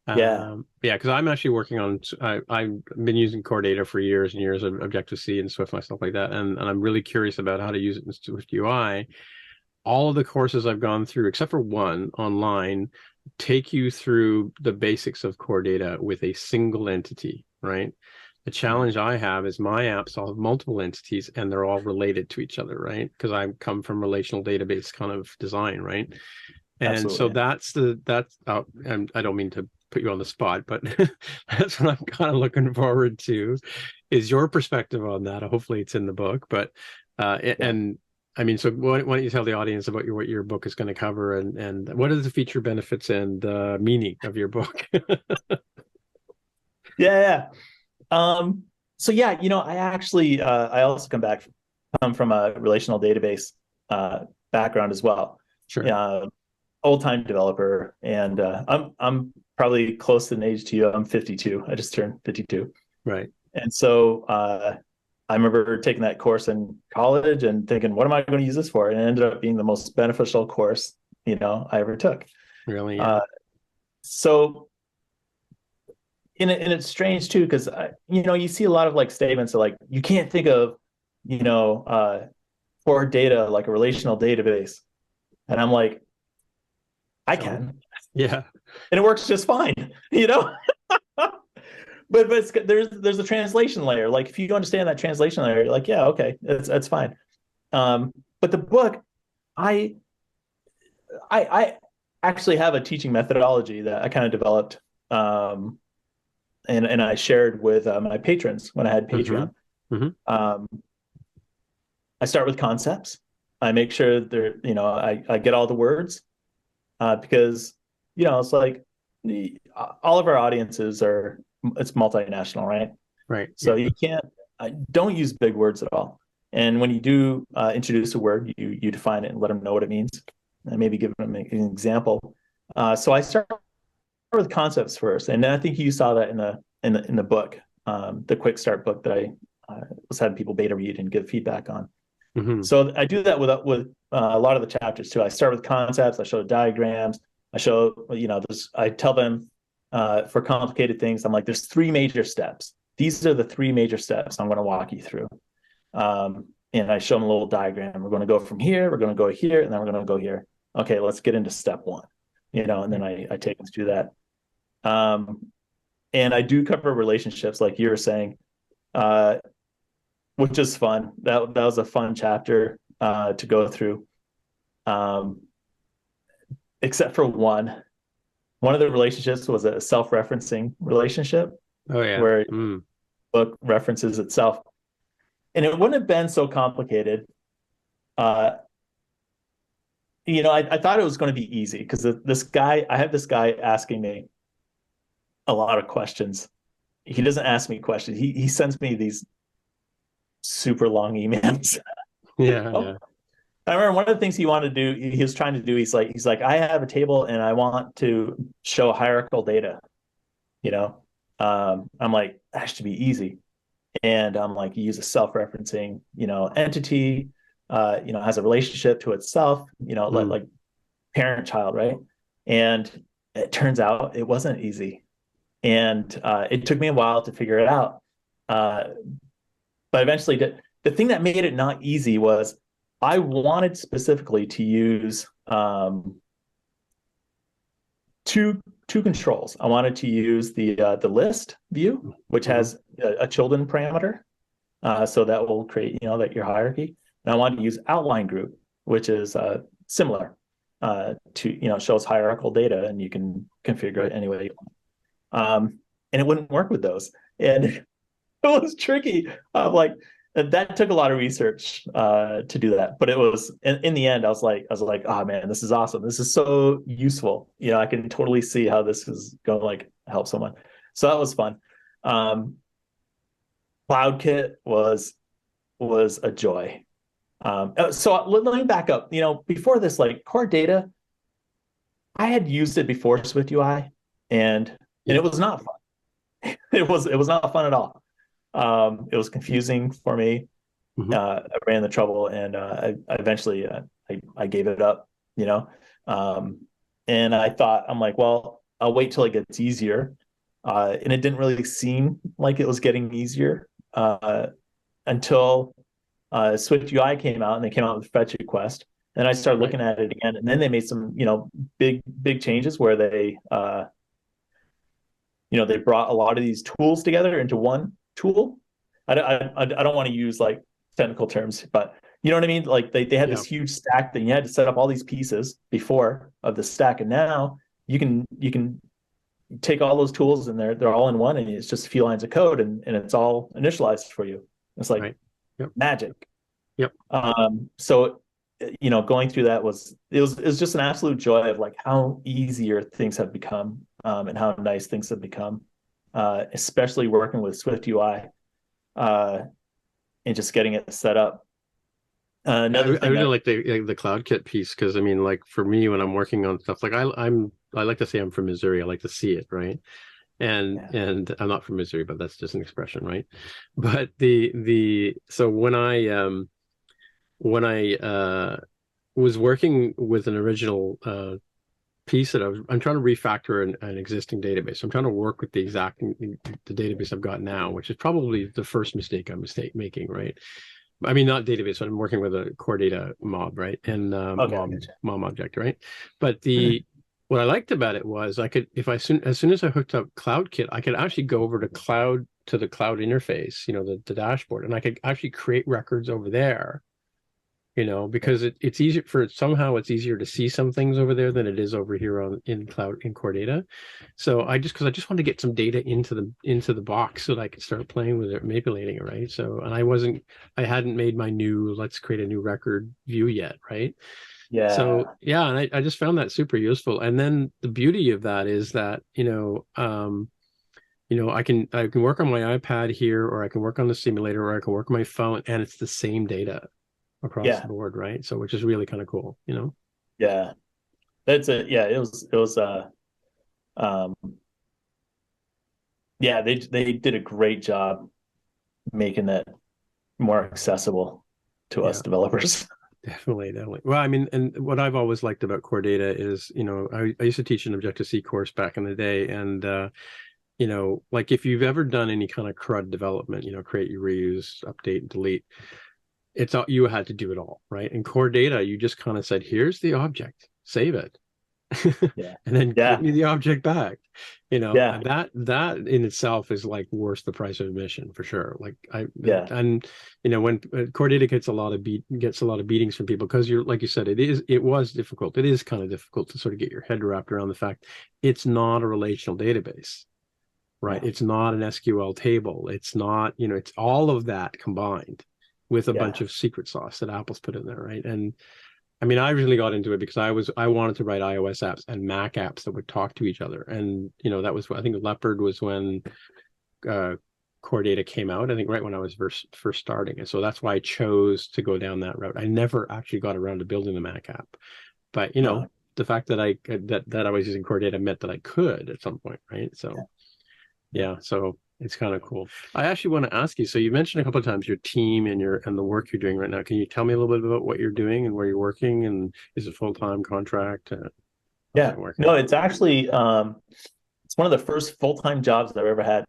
Yeah. Because I'm actually working on, I've been using core data for years and years, of Objective-C and Swift and stuff like that. And I'm really curious about how to use it in SwiftUI. All of the courses I've gone through, except for one online, take you through the basics of core data with a single entity, right? The challenge I have is my apps all have multiple entities and they're all related to each other, right? Because I come from relational database kind of design, right? And Absolutely. So and I don't mean to put you on the spot, but that's what I'm kind of looking forward to, is your perspective on that. Hopefully it's in the book, but and I mean, so why don't you tell the audience about what your book is going to cover, and what are the feature benefits and meaning of your book? Yeah. So yeah, I actually I also come from a relational database background as well. Sure. Old-time developer, and I'm probably close in age to you. I'm 52. I just turned 52. Right. And so I remember taking that course in college and thinking, what am I going to use this for? And it ended up being the most beneficial course, I ever took. Really? Yeah. So, and it's strange too, because you see a lot of like statements like you can't think of, for data like a relational database, and I'm like, I can. Yeah. And it works just fine, But there's a translation layer. Like if you understand that translation layer, you're like, yeah, okay, that's fine. But the book, I actually have a teaching methodology that I kind of developed, and I shared with my patrons when I had Patreon. Mm-hmm. I start with concepts. I make sure they're, I get all the words, because it's like all of our audiences it's multinational, right? Right. So you can't, don't use big words at all. And when you do introduce a word, you define it and let them know what it means, and maybe give them an example. So I start with concepts first, and I think you saw that in the book, the quick start book that I was having people beta read and give feedback on. Mm-hmm. So I do that with a lot of the chapters too. I start with concepts. I show diagrams. I show, I tell them, for complicated things, I'm like, there's 3 major steps. These are the 3 major steps I'm going to walk you through. And I show them a little diagram. We're going to go from here, we're going to go here, and then we're going to go here. Okay, let's get into step 1, and then I take them through that. And I do cover relationships, like you were saying, which is fun. That was a fun chapter to go through. Except for one of the relationships was a self-referencing relationship. Oh yeah. Where the book references itself, and it wouldn't have been so complicated. I thought it was going to be easy because I have this guy asking me a lot of questions. He doesn't ask me questions. He sends me these super long emails. Yeah. I remember one of the things he wanted to do, he was trying to do, he's like, I have a table and I want to show hierarchical data, I'm like, that should be easy. And I'm like, you use a self-referencing, entity, has a relationship to itself, like parent child, right? And it turns out it wasn't easy. And it took me a while to figure it out. But eventually the thing that made it not easy was I wanted specifically to use two controls. I wanted to use the list view, which has a children parameter, so that will create that your hierarchy. And I wanted to use outline group, which is similar to shows hierarchical data, and you can configure it any way you want. And it wouldn't work with those, and it was tricky. Like, that took a lot of research to do that, but it was in the end. I was like, oh man, this is awesome. This is so useful. I can totally see how this is going to help someone. So that was fun. CloudKit was a joy. So let me back up. Before this, core data, I had used it before SwiftUI, and it was not fun. It was not fun at all. It was confusing for me. I ran the trouble, and I eventually I gave it up. And I thought, I'm like, well, I'll wait till it gets easier. And it didn't really seem like it was getting easier until SwiftUI came out, and they came out with fetch request. And I started looking at it again, and then they made some big changes where they they brought a lot of these tools together into one tool. I don't want to use technical terms, but you know what I mean? They had this huge stack that you had to set up all these pieces before of the stack, and now you can take all those tools and they're all in one, and it's just a few lines of code, and it's all initialized for you. It's like magic. Yep. So going through that was just an absolute joy of like how easier things have become, and how nice things have become, especially working with SwiftUI, and just getting it set up. I really like the CloudKit piece, because I mean, like for me, when I'm working on stuff, like I like to say I'm from Missouri. I like to see it, right? And I'm not from Missouri, but that's just an expression, right? But so when I was working with an original piece that I'm trying to refactor an existing database. I'm trying to work with the database I've got now, which is probably the first mistake I'm making, right? I mean, not database, but I'm working with a core data mob, right? And mom object, right? But what I liked about it was I could, as soon as I hooked up CloudKit, I could actually go over to the cloud interface, the dashboard, and I could actually create records over there, because it's easier it's easier to see some things over there than it is over here in core data. So because I just wanted to get some data into the box so that I could start playing with it, manipulating it, right? So, and I hadn't made my new let's create a new record view yet, right? Yeah. So and I just found that super useful. And then the beauty of that is that I can work on my iPad here, or I can work on the simulator, or I can work on my phone, and it's the same data across the board, right? So, which is really kind of cool, Yeah, that's it. Yeah, it was they did a great job making it more accessible to us developers. Definitely. Well, I mean, and what I've always liked about core data is, I used to teach an Objective-C course back in the day, and like if you've ever done any kind of CRUD development, create, reuse, update, delete, it's all, you had to do it all, right? In core data, you just kind of said, here's the object, save it, and then give me the object back. And that in itself is like worth the price of admission for sure. Like and when core data gets a lot of beatings from people, because you're, like you said, it was difficult. It is kind of difficult to sort of get your head wrapped around the fact it's not a relational database, right? It's not an SQL table. It's not, it's all of that combined with a bunch of secret sauce that Apple's put in there, right? And I mean, I really got into it because I wanted to write iOS apps and Mac apps that would talk to each other. And, that was, I think Leopard was when core data came out, I think right when I was first starting. And so that's why I chose to go down that route. I never actually got around to building the Mac app. But, the fact that I was using core data meant that I could at some point, right? So, so it's kind of cool. I actually want to ask you, so you mentioned a couple of times your team and the work you're doing right now. Can you tell me a little bit about what you're doing and where you're working, and is it full-time contract? No, it's actually it's one of the first full-time jobs I've ever had.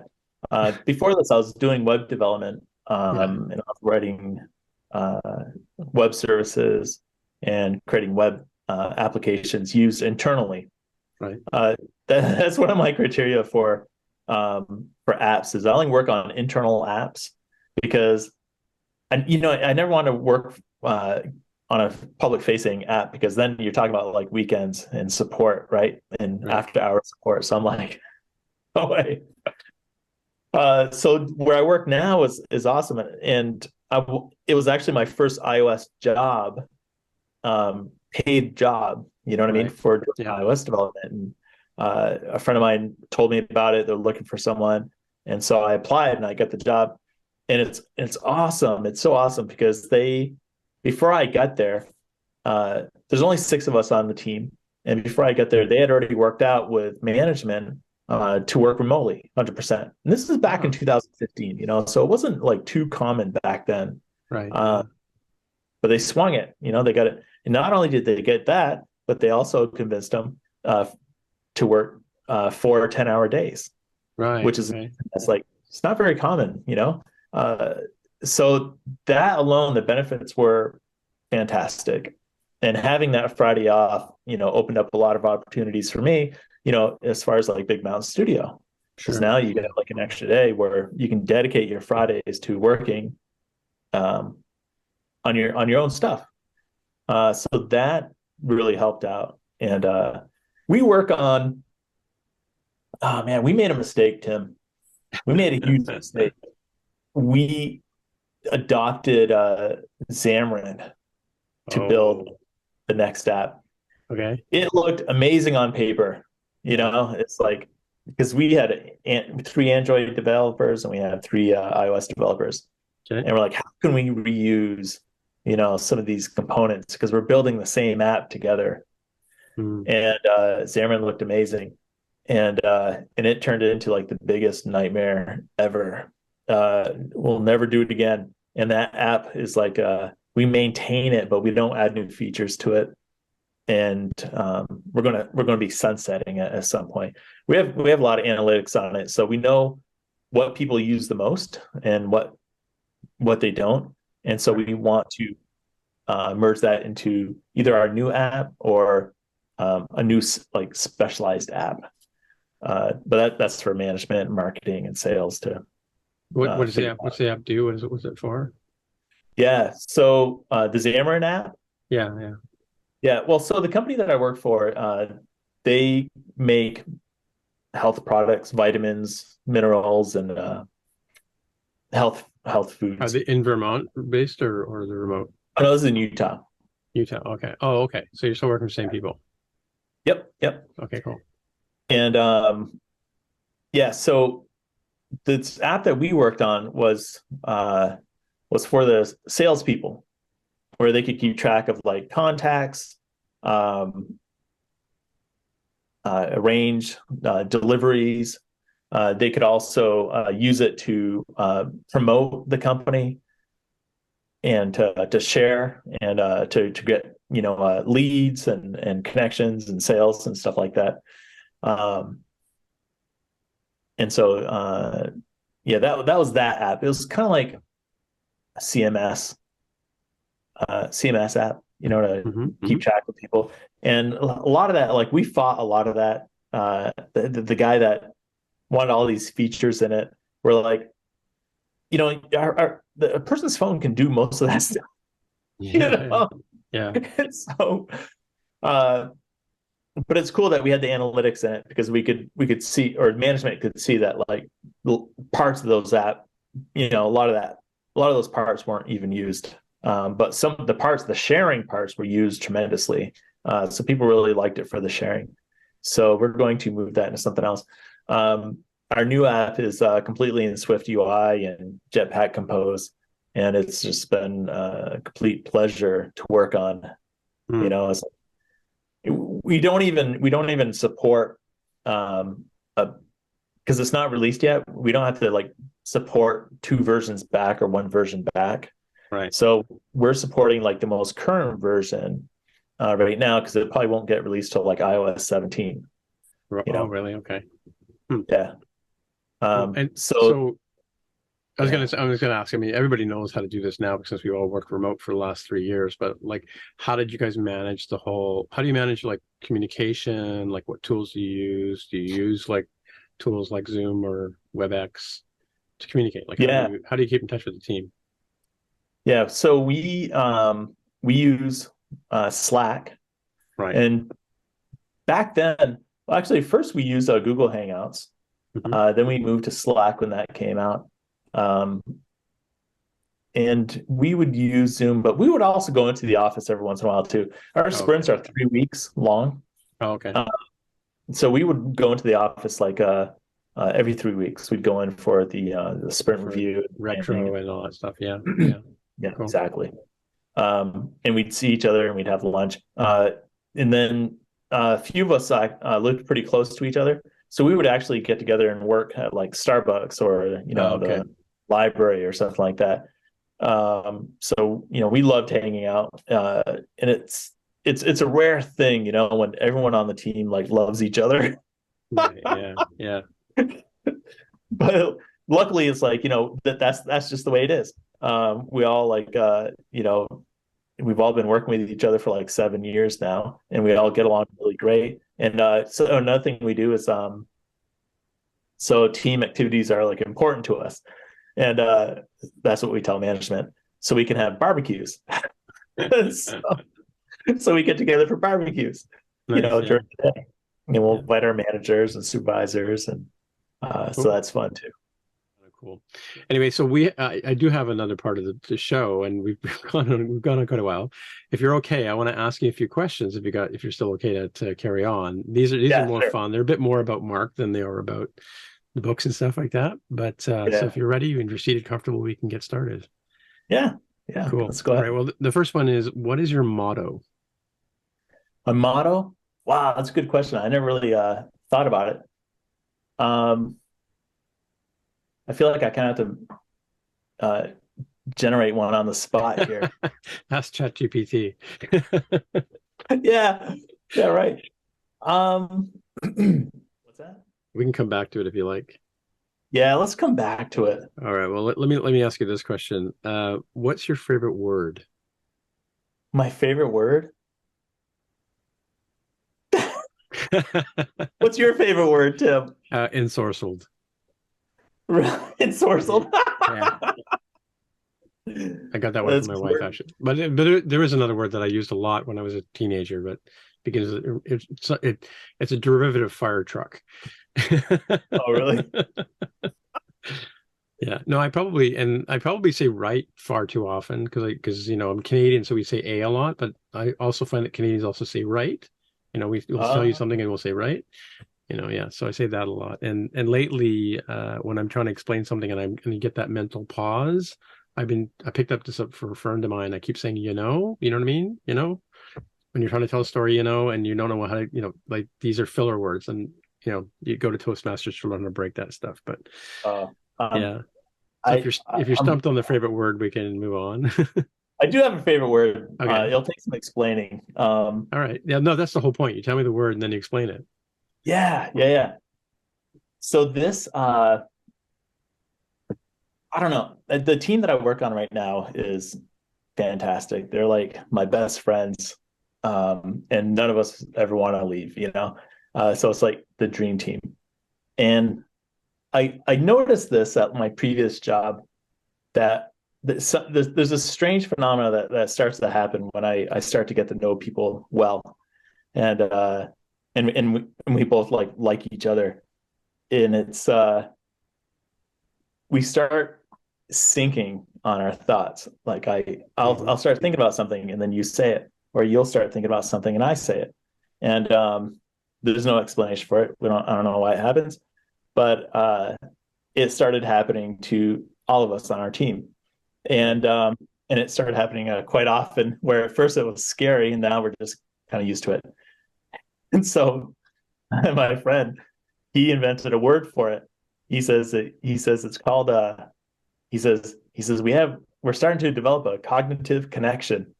Before this, I was doing web development, and I was writing web services and creating web applications used internally. Right. That's one of my criteria for apps is I only work on internal apps, because I never want to work on a public facing app, because then you're talking about like weekends and support, right? And after hours support. So I'm like, no way. So where I work now is awesome. And it was actually my first iOS job, paid job, you know what I mean? For iOS development. And a friend of mine told me about it. They're looking for someone, and so I applied and I got the job. And it's awesome. It's so awesome because before I got there, there's only 6 of us on the team, and before I got there, they had already worked out with management to work remotely 100%. And this is back in 2015, so it wasn't like too common back then. Right. But they swung it. They got it, and not only did they get that, but they also convinced them to work 4 or 10-hour days, right? Which is that's like, it's not very common, so that alone, the benefits were fantastic, and having that Friday off, opened up a lot of opportunities for me, as far as like Big Mountain Studio, because now you get like an extra day where you can dedicate your Fridays to working on your own stuff. So that really helped out, and we work on Oh man, we made a mistake, Tim. We made a huge mistake. We adopted Xamarin to build Oh, the next app. okay. It looked amazing on paper. Yeah. It's like because we had three Android developers and we had three iOS developers, Okay. and we're like, how can we reuse, some of these components because we're building the same app together. Mm. And Xamarin looked amazing, and it turned into like the biggest nightmare ever. We'll never do it again. And that app is like we maintain it, but we don't add new features to it. And we're gonna be sunsetting it at some point. We have a lot of analytics on it, so we know what people use the most and what they don't. And so we want to merge that into either our new app or a new like specialized app. But that's for management, marketing, and sales too. What does the app? What's the app do? What's it for? Yeah. So the Xamarin app. Yeah, yeah. Yeah. Well, so the company that I work for, they make health products, vitamins, minerals, and health Are foods. they in Vermont based or the remote? Oh, no, this is in Utah. Utah. Okay. Oh, okay. So you're still working with the same people. Yep. Yep. Okay, cool. And yeah, so this app that we worked on was for the salespeople, where they could keep track of like contacts, arrange deliveries. They could also use it to promote the company and to share and to get leads and connections and sales and stuff like that. And so yeah, that was that app. It was kind of like a CMS app, to keep track of people. And a lot of that, like we fought a lot of that. The guy that wanted all these features in it, we're like, the person's phone can do most of that stuff. Yeah. Yeah. And so, but it's cool that we had the analytics in it because we could see, or management could see that like parts of those app, a lot of those parts weren't even used. But some of the parts, the sharing parts, were used tremendously. So people really liked it for the sharing. So we're going to move that into something else. Our new app is completely in SwiftUI and Jetpack Compose, and it's just been a complete pleasure to work on. It's we don't even support because it's not released yet. We don't have to like support two versions back or one version back. Right. So we're supporting like the most current version right now because it probably won't get released till like iOS 17. Oh, really? Okay. Yeah. And so I was gonna ask. I mean, everybody knows how to do this now because we all work remote for the last 3 years. But like, how did you guys manage how do you manage like communication? Like, what tools do you use? Do you use like tools like Zoom or WebEx to communicate? Like, how do you keep in touch with the team? Yeah. So we use Slack, Right. and back then, well, actually, first we used Google Hangouts. Then we moved to Slack when that came out. And we would use Zoom, but we would also go into the office every once in a while too. Our sprints are 3 weeks long. Oh, okay. So we would go into the office like every 3 weeks. We'd go in for the sprint review, retro, and all that stuff. Yeah. Yeah, cool. exactly. And we'd see each other and we'd have lunch. And then a few of us lived pretty close to each other. So we would actually get together and work at like Starbucks or, the library or something like that. So, we loved hanging out. And it's a rare thing, when everyone on the team like loves each other. Yeah. But luckily it's like, that's just the way it is. We all like, we've all been working with each other for like 7 years now, and we all get along really great. And so another thing we do is so team activities are like important to us, and that's what we tell management, so we can have barbecues. so we get together for barbecues, nice, during the day. we'll Yeah. invite our managers and supervisors, and so Cool. that's fun too. Cool. Anyway, so I do have another part of the show, and we've gone on quite a while. If you're okay, I want to ask you a few questions. If you're still okay to carry on. These are Yeah, more sure. fun. They're a bit more about Mark than they are about the books and stuff like that. But so Yeah, if you're ready and you're seated comfortable, we can get started. yeah, yeah. Cool. Let's go All right. ahead. Well, the first one is, what is your motto? A motto? Wow, that's a good question. I never really thought about it. Um, I feel like I kind of have to generate one on the spot here. Ask ChatGPT. Yeah, yeah, right. Um, what's that? We can come back to it if you like. Yeah, let's come back to it. All right. Well, let me ask you this question. What's your favorite word? My favorite word? What's your favorite word, Tim? Ensorcelled. Ensorcelled. Yeah. I got that one That's from my wife great. actually, but there is another word that I used a lot when I was a teenager, but because it's a derivative of fire truck. Oh, really? Yeah, no, I probably say right far too often because I'm Canadian, so we say a lot, but I also find that Canadians also say right. We'll tell you Uh, something and we'll say right. Yeah, so I say that a lot. And lately, when I'm trying to explain something and I'm going to get that mental pause, I picked up this up for a friend of mine. I keep saying, you know what I mean? When you're trying to tell a story, and you don't know how to, like these are filler words, and you go to Toastmasters to learn to break that stuff. But uh, um, yeah, so I, if you're I'm stumped on the favorite word, we can move on. I do have a favorite word. Okay, It'll take some explaining. all right. Yeah, no, that's the whole point. You tell me the word and then you explain it. Yeah, yeah, yeah. So this, I don't know. The team that I work on right now is fantastic. They're like my best friends, and none of us ever want to leave. So it's like the dream team. And I noticed this at my previous job that there's a strange phenomena that starts to happen when I start to get to know people well, and we both like each other, and it's we start syncing on our thoughts. Like I'll start thinking about something and then you say it, or you'll start thinking about something and I say it, and there's no explanation for it. I don't know why it happens, but it started happening to all of us on our team, and it started happening quite often. Where at first it was scary, and now we're just kind of used to it. And so my friend, he invented a word for it. He says it's called he says we're starting to develop a cognitive connection.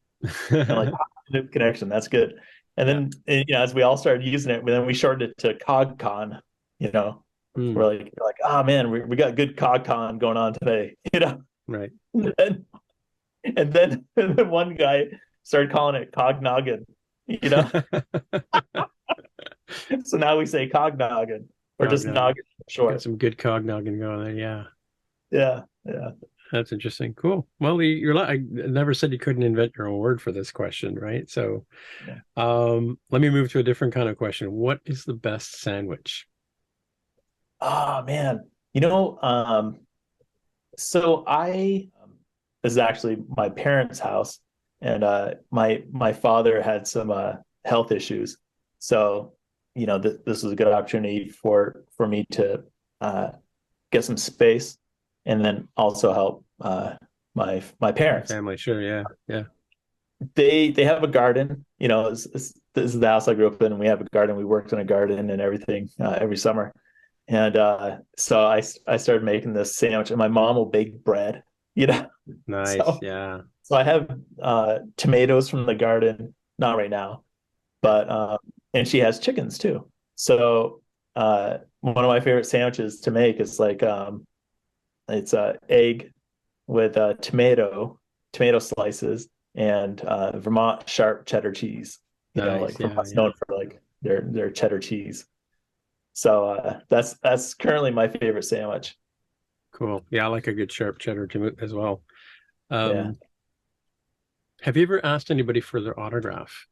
And like cognitive connection, that's good. And Yeah. then as we all started using it, then we shortened it to CogCon. You know, Mm, we're like, oh man, we got good CogCon going on today. right. And then, and then one guy started calling it Cognoggin. You know, so now we say Cognoggin or just Cognoggin. Noggin for Got short. some good cognoggin going there. Yeah. Yeah, yeah. That's interesting. Cool. Well, I never said you couldn't invent your own word for this question, right? So, Yeah. let me move to a different kind of question. What is the best sandwich? Oh man, so this is actually my parents' house, and my father had some health issues, so this was a good opportunity for me to uh, get some space, and then also help my Your parents. family, sure. Yeah. Yeah. They have a garden. This is the house I grew up in, and we have a garden. We worked in a garden and everything every summer. And so I started making this sandwich, and my mom will bake bread, you know. Nice. So Yeah. so I have tomatoes from the garden, not right now, Yeah. but and she has chickens too. So one of my favorite sandwiches to make is like it's egg with tomato slices, and Vermont sharp cheddar cheese. Nice. Like Yeah. Vermont's Yeah. known for like their cheddar cheese. So that's currently my favorite sandwich. Cool. Yeah. I like a good sharp cheddar too as well. Yeah. Um, have you ever asked anybody for their autograph?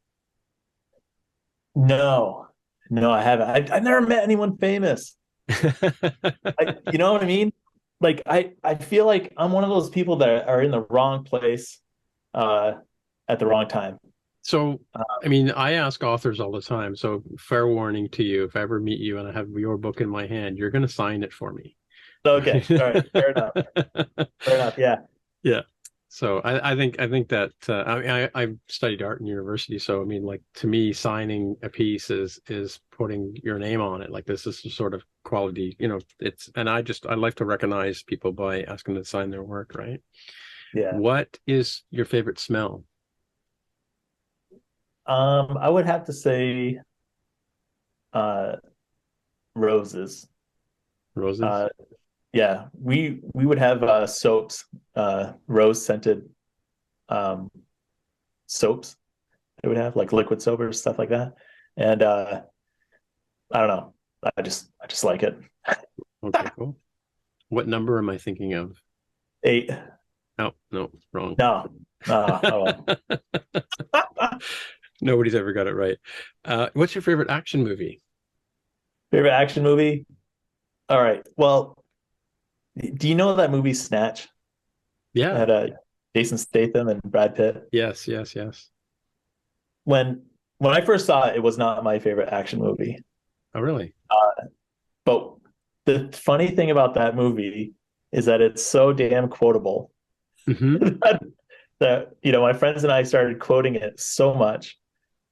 No, No, I haven't. I've never met anyone famous. You know what I mean? Like I feel like I'm one of those people that are in the wrong place uh, at the wrong time. So, Uh, I mean, I ask authors all the time. So, fair warning to you, if I ever meet you and I have your book in my hand, you're going to sign it for me. okay, all right, fair enough. Fair enough. Yeah, Yeah. So I think that I mean I studied art in university, so I mean like to me signing a piece is putting your name on it. Like this is the sort of quality, you know, it's and I like to recognize people by asking them to sign their work, right? yeah. What is your favorite smell? I would have to say uh, roses. Roses? Uh, yeah, we would have soaps, rose scented um, soaps. They would have like liquid soap or stuff like that, and I don't know. I just like it. Okay, cool. What number am I thinking of? 8. Oh, no, wrong. No. Oh well. Nobody's ever got it right. What's your favorite action movie? Favorite action movie? All right. Well, do you know that movie Snatch? Yeah. Had Jason Statham and Brad Pitt. Yes, yes, yes. When when I first saw it, it was not my favorite action movie. Oh, really? But the funny thing about that movie is that it's so damn quotable Hmm. that my friends and I started quoting it so much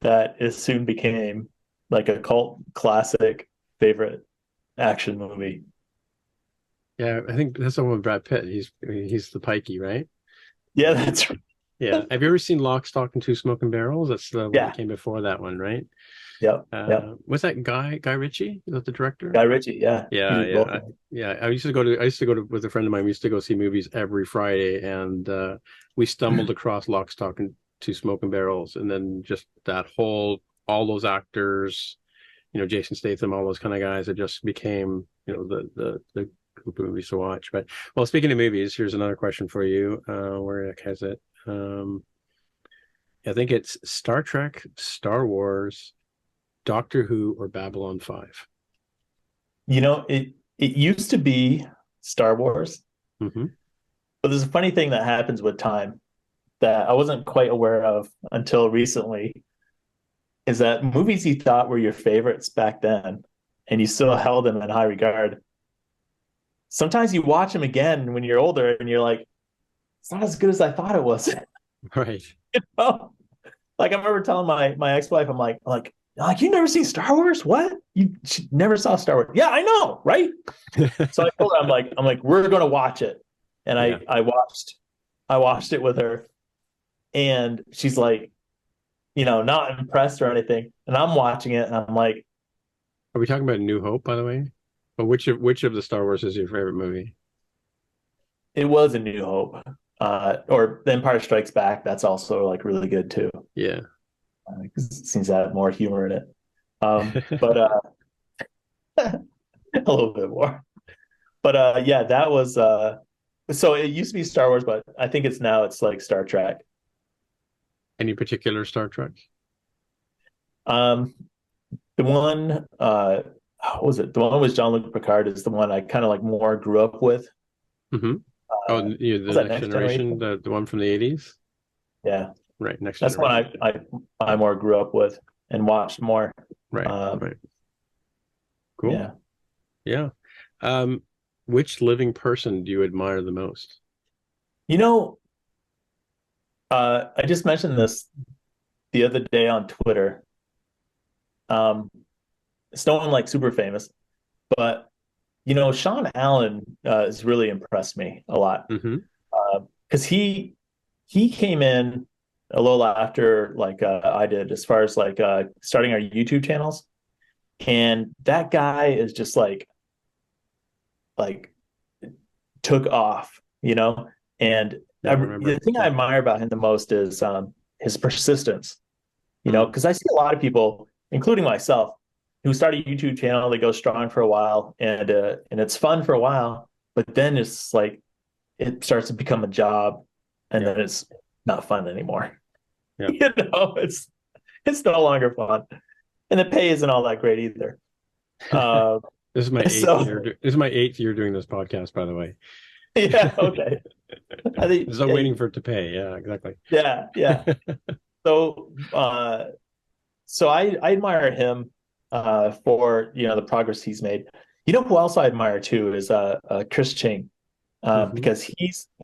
that it soon became like a cult classic favorite action movie. Yeah, I think that's the one with Brad Pitt. He's the pikey, right? Yeah, that's right. Yeah. Have you ever seen Lock, Stock, and Two Smoking Barrels? That's the one that Yeah. came before that one, right? Yep. Yep. Was that Guy Ritchie? Is that the director? Guy Ritchie. Yeah. He Yeah, did both of yeah, them. yeah. I used to go to with a friend of mine. We used to go see movies every Friday, and we stumbled across Lock, Stock, and Two Smoking Barrels, and then just all those actors, Jason Statham, all those kind of guys, it just became, the group of movies to watch. But well, speaking of movies, here's another question for you. Where the heck has it? I think it's Star Trek, Star Wars, Doctor Who, or Babylon 5. It used to be Star Wars, Hmm. but there's a funny thing that happens with time that I wasn't quite aware of until recently, is that movies you thought were your favorites back then and you still held them in high regard. Sometimes you watch them again when you're older and you're like, it's not as good as I thought it was. Right. Oh, like I remember telling my ex-wife, I'm like, you never seen Star Wars? What? She never saw Star Wars? Yeah, I know, right? So I told her, I'm like, we're gonna watch it. And Yeah. I watched it with her, and she's like, not impressed or anything. And I'm watching it, and I'm like, Are we talking about New Hope, by the way? But which of the Star Wars is your favorite movie? it was A New Hope. Or The Empire Strikes Back. That's also like really good too. Yeah. 'Cause it seems to have more humor in it. But a little bit more. But yeah, that was so it used to be Star Wars, but I think it's like Star Trek. Any particular Star Trek? Um, the one what was it? The one with Jean-Luc Picard is the one I kind of like more grew up with. Hmm. Oh, Was the that Next Next Generation, Generation? the one from the 80s? Yeah, Right, Next that's one Generation. I more grew up with and watched more. Right, Um, right. Cool. yeah. Yeah. Um, which living person do you admire the most? You know, I just mentioned this the other day on Twitter. Um, it's no one like super famous, but Sean Allen has really impressed me a lot Hmm. because he came in a little after like I did as far as like starting our YouTube channels, and that guy is just like took off, and Yeah, I remember. the thing I Yeah. admire about him the most is his persistence, Mm. because I see a lot of people, including myself, who start a YouTube channel, they go strong for a while, and it's fun for a while, but then it's like it starts to become a job, and Yeah. then it's not fun anymore. Yeah. It's no longer fun. and the pay isn't all that great either. This is my eighth So year. This is my 8th year doing this podcast, by the way. yeah, okay. I think So waiting for it to pay. Yeah, exactly. yeah. So I admire him for the progress he's made. You know who else I admire too is Chris Ching, because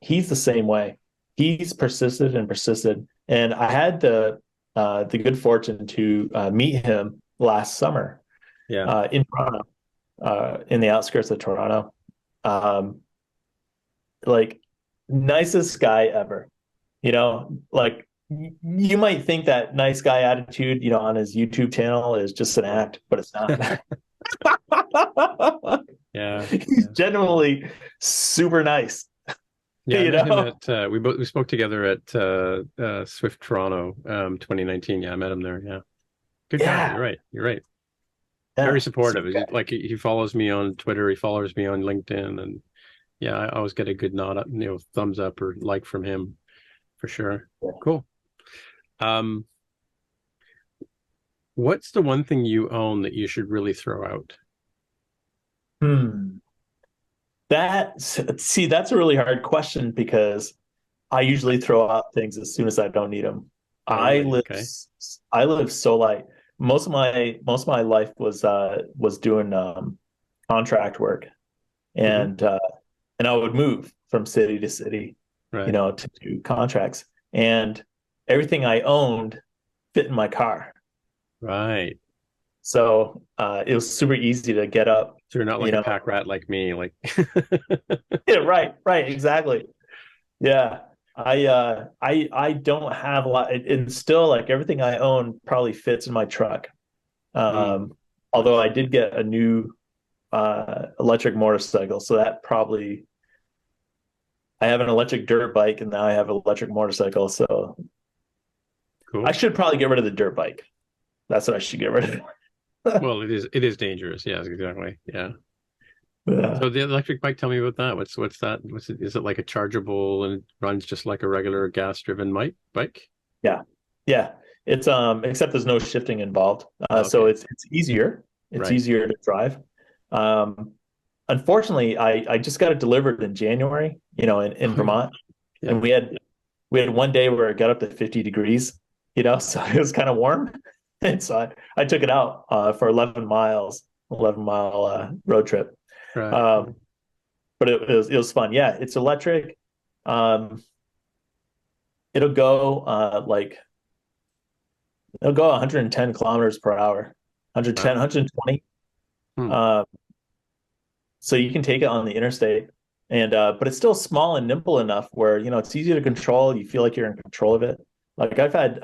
he's the same way. He's persisted and persisted, and I had the good fortune to meet him last summer Yeah. in Toronto, in the outskirts of Toronto. Like nicest guy ever. Like you might think that nice guy attitude, on his YouTube channel is just an act, but it's not. Yeah. He's genuinely super nice. Yeah, I met him at we spoke together at Swift Toronto 2019. Yeah, I met him there. Yeah. Good guy. You're right. You're right. Yeah. Very supportive. Like he follows me on Twitter, he follows me on LinkedIn, and yeah, I always get a good nod up, thumbs up or like from him for sure. Yeah. Cool. What's the one thing you own that you should really throw out? That's a really hard question because I usually throw out things as soon as I don't need them. Oh, I really? live Okay. I live so light. Most of my life was doing contract work, and I would move from city to city, Right. to do contracts, and everything I owned fit in my car. Right. So it was super easy to get up. So you're not like a pack rat like me, like Yeah, right, exactly. Yeah. I don't have a lot, and still like everything I own probably fits in my truck. Although I did get a new electric motorcycle, so that probably I have an electric dirt bike and now I have an electric motorcycle, so cool. I should probably get rid of the dirt bike. That's what I should get rid of. Well, it is dangerous. Yes, exactly. Yeah. Yeah. So the electric bike, tell me about that. What's that? Is it like a chargeable and it runs just like a regular gas-driven bike? Yeah. It's except there's no shifting involved. Okay. So it's easier. It's Right. easier to drive. Unfortunately, I just got it delivered in January, in Vermont. Yeah. And we had one day where it got up to 50 degrees, so it was kind of warm. And so I took it out for 11 mile road trip. Right. But it was fun. Yeah, it's electric. It'll go it'll go 110 kilometers per hour, 110, 120. So you can take it on the interstate, and but it's still small and nimble enough where it's easy to control. You feel like you're in control of it. Like I've had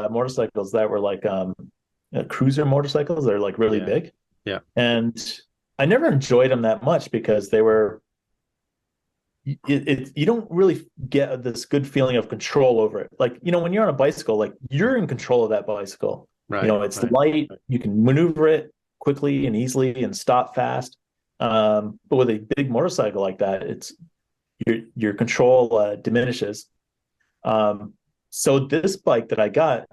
motorcycles that were like cruiser motorcycles. They're like really big. Yeah. And I never enjoyed them that much because they were. You don't really get this good feeling of control over it. Like, when you're on a bicycle, like you're in control of that bicycle. Right. It's light. You can maneuver it quickly and easily and stop fast. But with a big motorcycle like that, it's your control diminishes. So this bike that I got,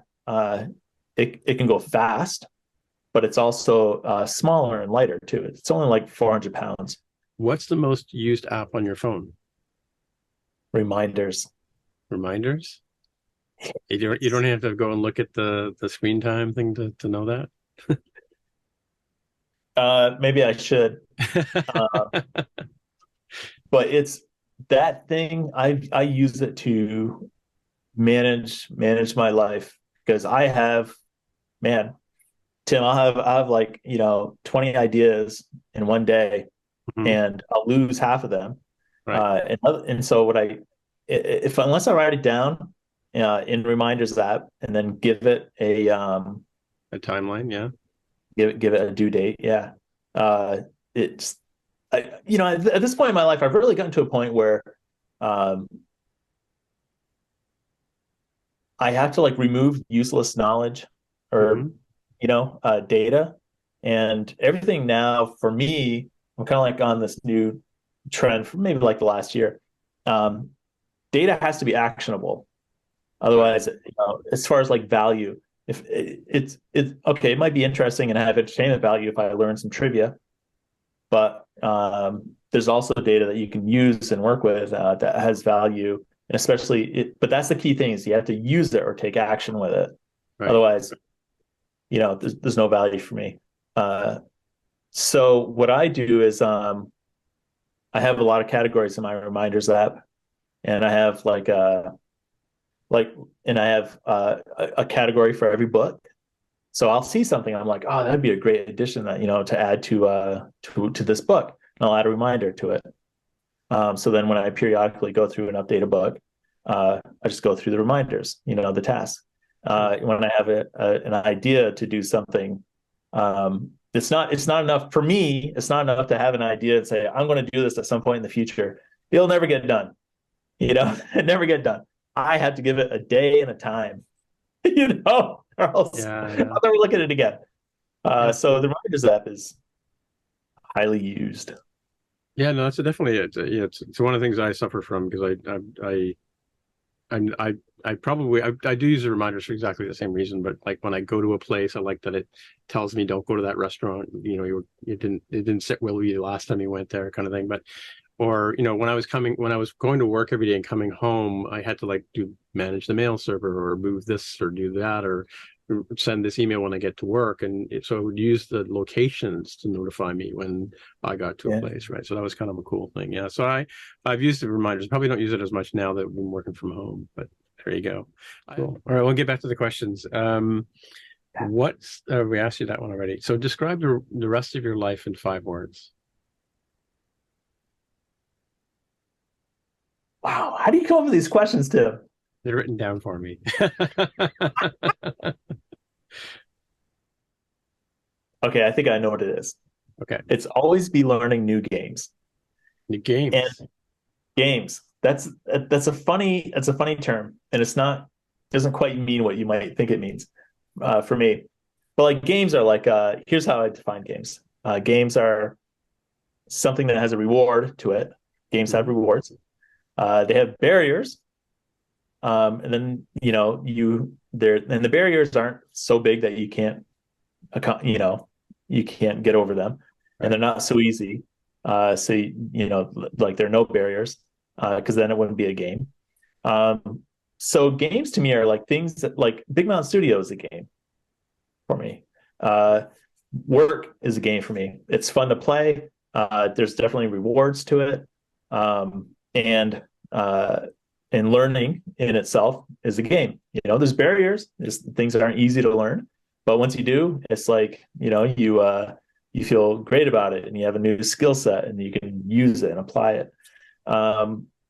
it can go fast, but it's also smaller and lighter too. It's only like 400 pounds. What's the most used app on your phone? Reminders. Reminders? You don't have to go and look at the screen time thing to know that. Maybe I should. But it's that thing. I use it to manage my life because I have, man, Tim, I have like 20 ideas in one day. And I'll lose half of them. Right. And so unless I write it down in Reminders app and then give it a timeline, yeah, give it a due date, yeah. At this point in my life, I've really gotten to a point where I have to like remove useless knowledge or data, and everything now for me. I'm kind of like on this new trend for maybe like the last year. Data has to be actionable. Otherwise, as far as like value, if it's okay, it might be interesting and have entertainment value if I learn some trivia, but there's also data that you can use and work with that has value, and especially but that's the key thing, is you have to use it or take action with it. Right. Otherwise, there's no value for me. So what I do is I have a lot of categories in my reminders app, and I have and I have a category for every book. So I'll see something, I'm like, oh, that'd be a great addition that, to add to this book, and I'll add a reminder to it. So then when I periodically go through and update a book, I just go through the reminders, the tasks. When I have an idea to do something, it's not enough for me. It's not enough to have an idea and say, I'm going to do this at some point in the future. It'll never get done. It never get done. I have to give it a day and a time, or else I'll never look at it again. So the reminders app is highly used. Yeah, no, that's definitely it. It's one of the things I suffer from, because I do use the reminders for exactly the same reason. But like when I go to a place, I like that it tells me, don't go to that restaurant. It didn't sit well with you last time you went there, kind of thing. But or when I was going to work every day and coming home, I had to manage the mail server, or move this or do that, or send this email when I get to work, and so it would use the locations to notify me when I got to a place, right? So that was kind of a cool thing. Yeah, so I've used the reminders. Probably don't use it as much now that we've been working from home, but there you go. Cool. All right, we'll get back to the questions. We asked you that one already. So describe the rest of your life in 5 words. Wow, how do you come up with these questions, Tim? They're written down for me. Okay, I think I know what it is. Okay. It's always be learning new games. New games. And games. That's a funny term, and doesn't quite mean what you might think it means for me. But games are here's how I define games. Games are something that has a reward to it. Games have rewards. They have barriers. And then the barriers aren't so big that you can't get over them, right. And they're not so easy. So there are no barriers, because then it wouldn't be a game. So games to me are things that Big Mountain Studio is a game for me. Work is a game for me. It's fun to play. There's definitely rewards to it, and learning in itself is a game. There's barriers. There's things that aren't easy to learn, but once you do, it's you feel great about it, and you have a new skill set, and you can use it and apply it.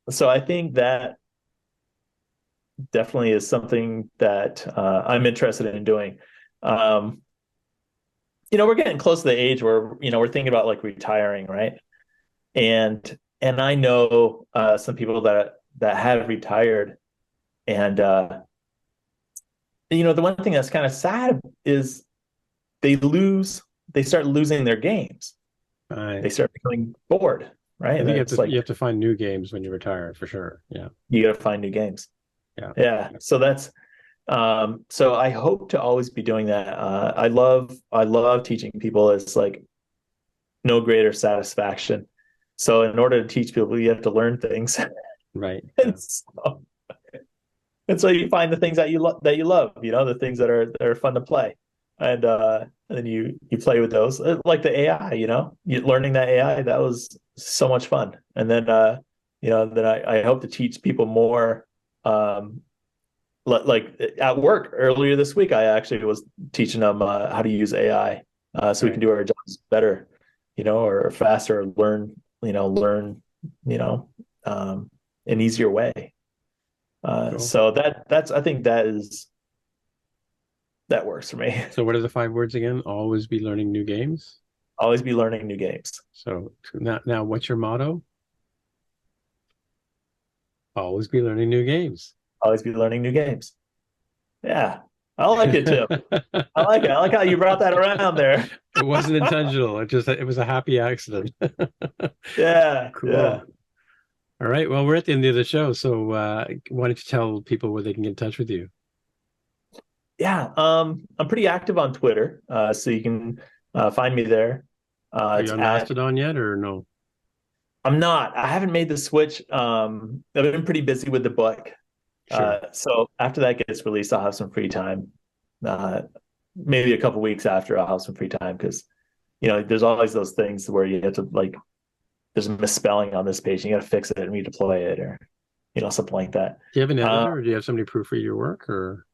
So I think that definitely is something that I'm interested in doing. We're getting close to the age where we're thinking about retiring, right? And I know some people that have retired, and the one thing that's kind of sad is they start losing their games. Right. They start becoming bored, right? I think you have to find new games when you retire, for sure. Yeah, you got to find new games. Yeah. So that's so I hope to always be doing that. I love teaching people. It's no greater satisfaction. So in order to teach people, you have to learn things. Right. And so you find the things that you love, the things that are fun to play, and then you play with those, like the AI. Learning that AI, that was so much fun. And then then I hope to teach people more. At work earlier this week, I actually was teaching them how to use AI, so we can do our jobs better, or faster, or learn an easier way. Cool. So I think that works for me. So what are the 5 words again? Always be learning new games. Always be learning new games. So now what's your motto? Always be learning new games. Always be learning new games. Yeah, I like it too. I like it. I like how you brought that around there. It wasn't intentional. It was a happy accident. Yeah. Cool. Yeah. All right. Well, we're at the end of the show. So why don't you tell people where they can get in touch with you? Yeah, I'm pretty active on Twitter, so you can find me there. Are you It's on at Mastodon yet, or no? I'm not. I haven't made the switch. I've been pretty busy with the book. Sure. So after that gets released, I'll have some free time. Uh, Maybe a couple weeks after, I'll have some free time because there's always those things where you have to like there's a misspelling on this page, and you got to fix it and redeploy it, or something like that. Do you have an Uh, editor, or do you have somebody proofread your work, or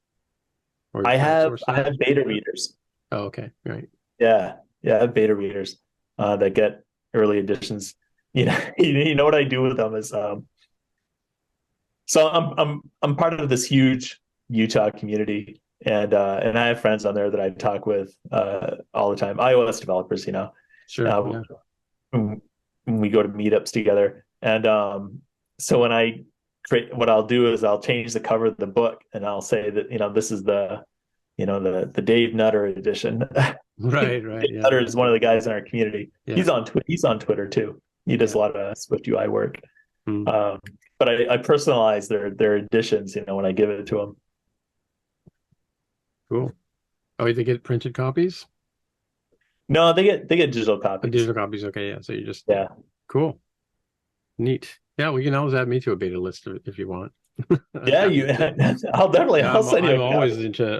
you I have crowdsource I that? have beta readers. Oh, okay, right. Yeah, yeah, I have beta readers that get early editions. You know what I do with them is so I'm part of this huge Utah community, and I have friends on there that I talk with all the time. iOS developers, Sure. uh, Yeah. when we go to meetups together, and so when I create, what I'll do is I'll change the cover of the book, and I'll say that this is the Dave Nutter edition. Right. Right. Dave Yeah. Nutter is one of the guys in our community. Yeah. He's on Twitter too. He does Yeah. a lot of SwiftUI work. Hmm. But I personalize their editions, when I give it to them. Cool. Oh, they get printed copies? No, they get digital copies. Digital copies. Okay. Yeah. So you just, Yeah. cool. Neat. Yeah. Well, you can always add me to a beta list if you want. Yeah, Yeah, I'll send you a copy.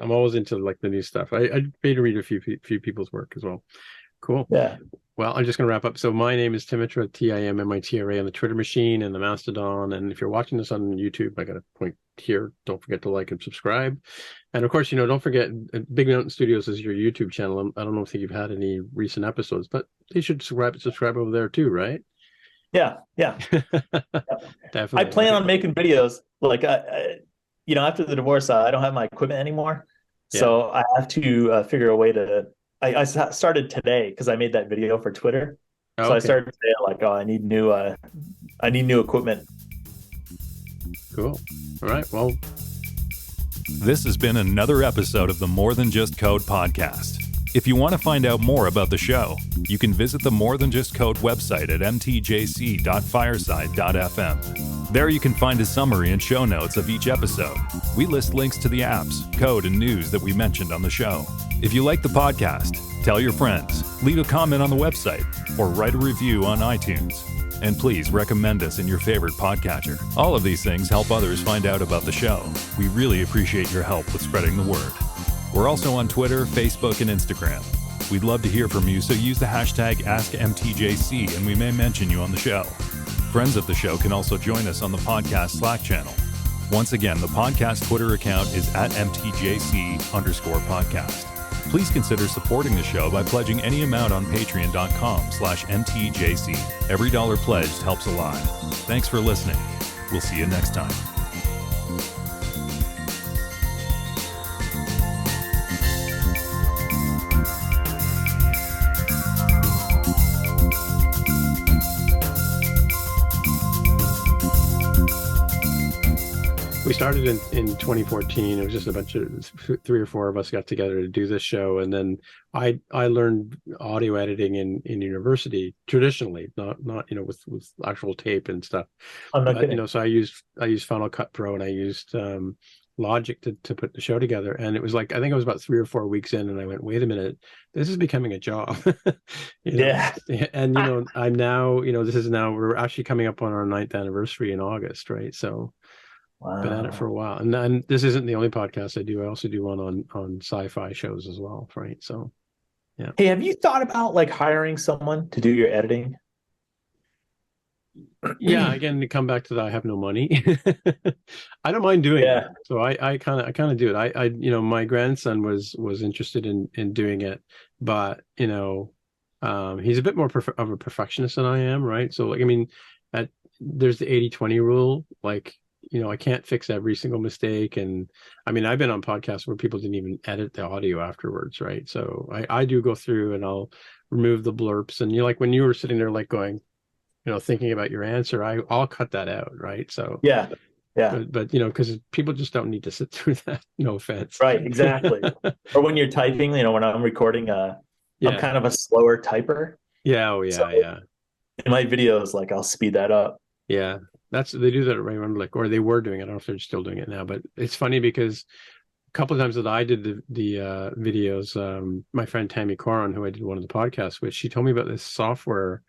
I'm always into like the new stuff. I beta read a few people's work as well. Cool. Yeah. Well, I'm just going to wrap up. So my name is Timitra, Timmitra, on the Twitter machine and the Mastodon. And if you're watching this on YouTube, I got a point here. Don't forget to like and subscribe. And of course, don't forget Big Mountain Studios is your YouTube channel. I don't know if you've had any recent episodes, but they should subscribe over there too, right? Yeah. Yeah. Definitely. I plan on making videos like after the divorce, I don't have my equipment anymore. So I have to figure a way to. I started today because I made that video for Twitter. Oh, so okay. I started today like, oh, I need new equipment. Cool. All right. Well, This has been another episode of the More Than Just Code podcast. If you want to find out more about the show, you can visit the More Than Just Code website at mtjc.fireside.fm. There you can find a summary and show notes of each episode. We list links to the apps, code, and news that we mentioned on the show. If you like the podcast, tell your friends, leave a comment on the website, or write a review on iTunes. And please recommend us in your favorite podcatcher. All of these things help others find out about the show. We really appreciate your help with spreading the word. We're also on Twitter, Facebook, and Instagram. We'd love to hear from you, so use the hashtag AskMTJC and we may mention you on the show. Friends of the show can also join us on the podcast Slack channel. Once again, the podcast Twitter account is at MTJC_podcast. Please consider supporting the show by pledging any amount on patreon.com/MTJC. Every dollar pledged helps a lot. Thanks for listening. We'll see you next time. we started in 2014. It was just a bunch of 3 or 4 of us got together to do this show, and then I learned audio editing in university traditionally, not with actual tape and stuff. I'm not But, kidding. so I used Final Cut Pro, and I used Logic to put the show together. And it was like, I think I was about 3 or 4 weeks in, and I went, wait a minute, this is becoming a job. Yeah. And I'm now, we're actually coming up on our 9th anniversary in August, right? So been at it for a while, and this isn't the only podcast I do. I also do one on sci-fi shows as well, right? So, yeah. Hey, have you thought about like hiring someone to do your editing? Yeah, again, to come back to that, I have no money. I don't mind doing it, so I kind of do it. I my grandson was interested in doing it, but he's a bit more of a perfectionist than I am, right? So, like, I mean, there's the 80-20 rule, like. I can't fix every single mistake. And I mean, I've been on podcasts where people didn't even edit the audio afterwards, right? So I do go through and I'll remove the blurps. And like when you were sitting there, like going, thinking about your answer, I'll cut that out, right? So yeah. But because people just don't need to sit through that. No offense. Right, exactly. Or when you're typing, when I'm recording, I'm kind of a slower typer. Yeah. Oh, yeah. So yeah. In my videos, like I'll speed that up. Yeah. They do that at Ray Wenderlich, or they were doing it. I don't know if they're still doing it now, but it's funny because couple of times that I did the videos, my friend Tammy Coron, who I did one of the podcasts with, she told me about this software.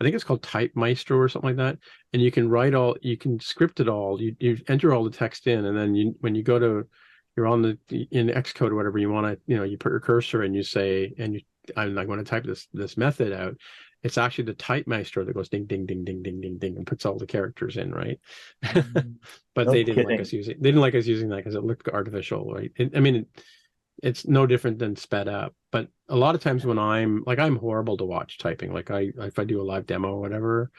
I think it's called Type Maestro or something like that. And you can script it all. You enter all the text in, and then when you go to, you're on in Xcode or whatever, you want to, you put your cursor and you say, I'm going to type this method out. It's actually the Type Maestro that goes ding, ding, ding, ding, ding, ding, ding, and puts all the characters in, right? But No they didn't kidding. like us using that because it looked artificial, right? It's no different than sped up. But a lot of times when I'm horrible to watch typing. Like if I do a live demo or whatever,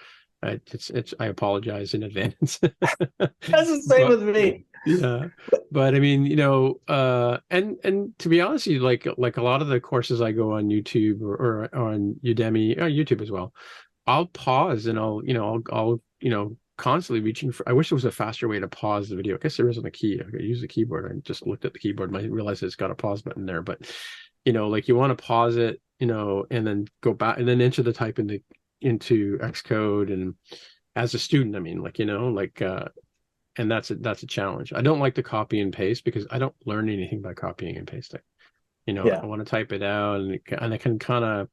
I apologize in advance. That's the same with me. Yeah, but I mean, and to be honest, like a lot of the courses I go on YouTube or on Udemy, or YouTube as well, I'll pause and I'll constantly reaching for. I wish there was a faster way to pause the video. I guess there isn't a key. I could use the keyboard. I just looked at the keyboard and I realized it's got a pause button there. But like you want to pause it, and then go back and then enter the type into Xcode. And as a student, I mean, and that's a challenge. I don't like to copy and paste because I don't learn anything by copying and pasting. I want to type it out and I can kind of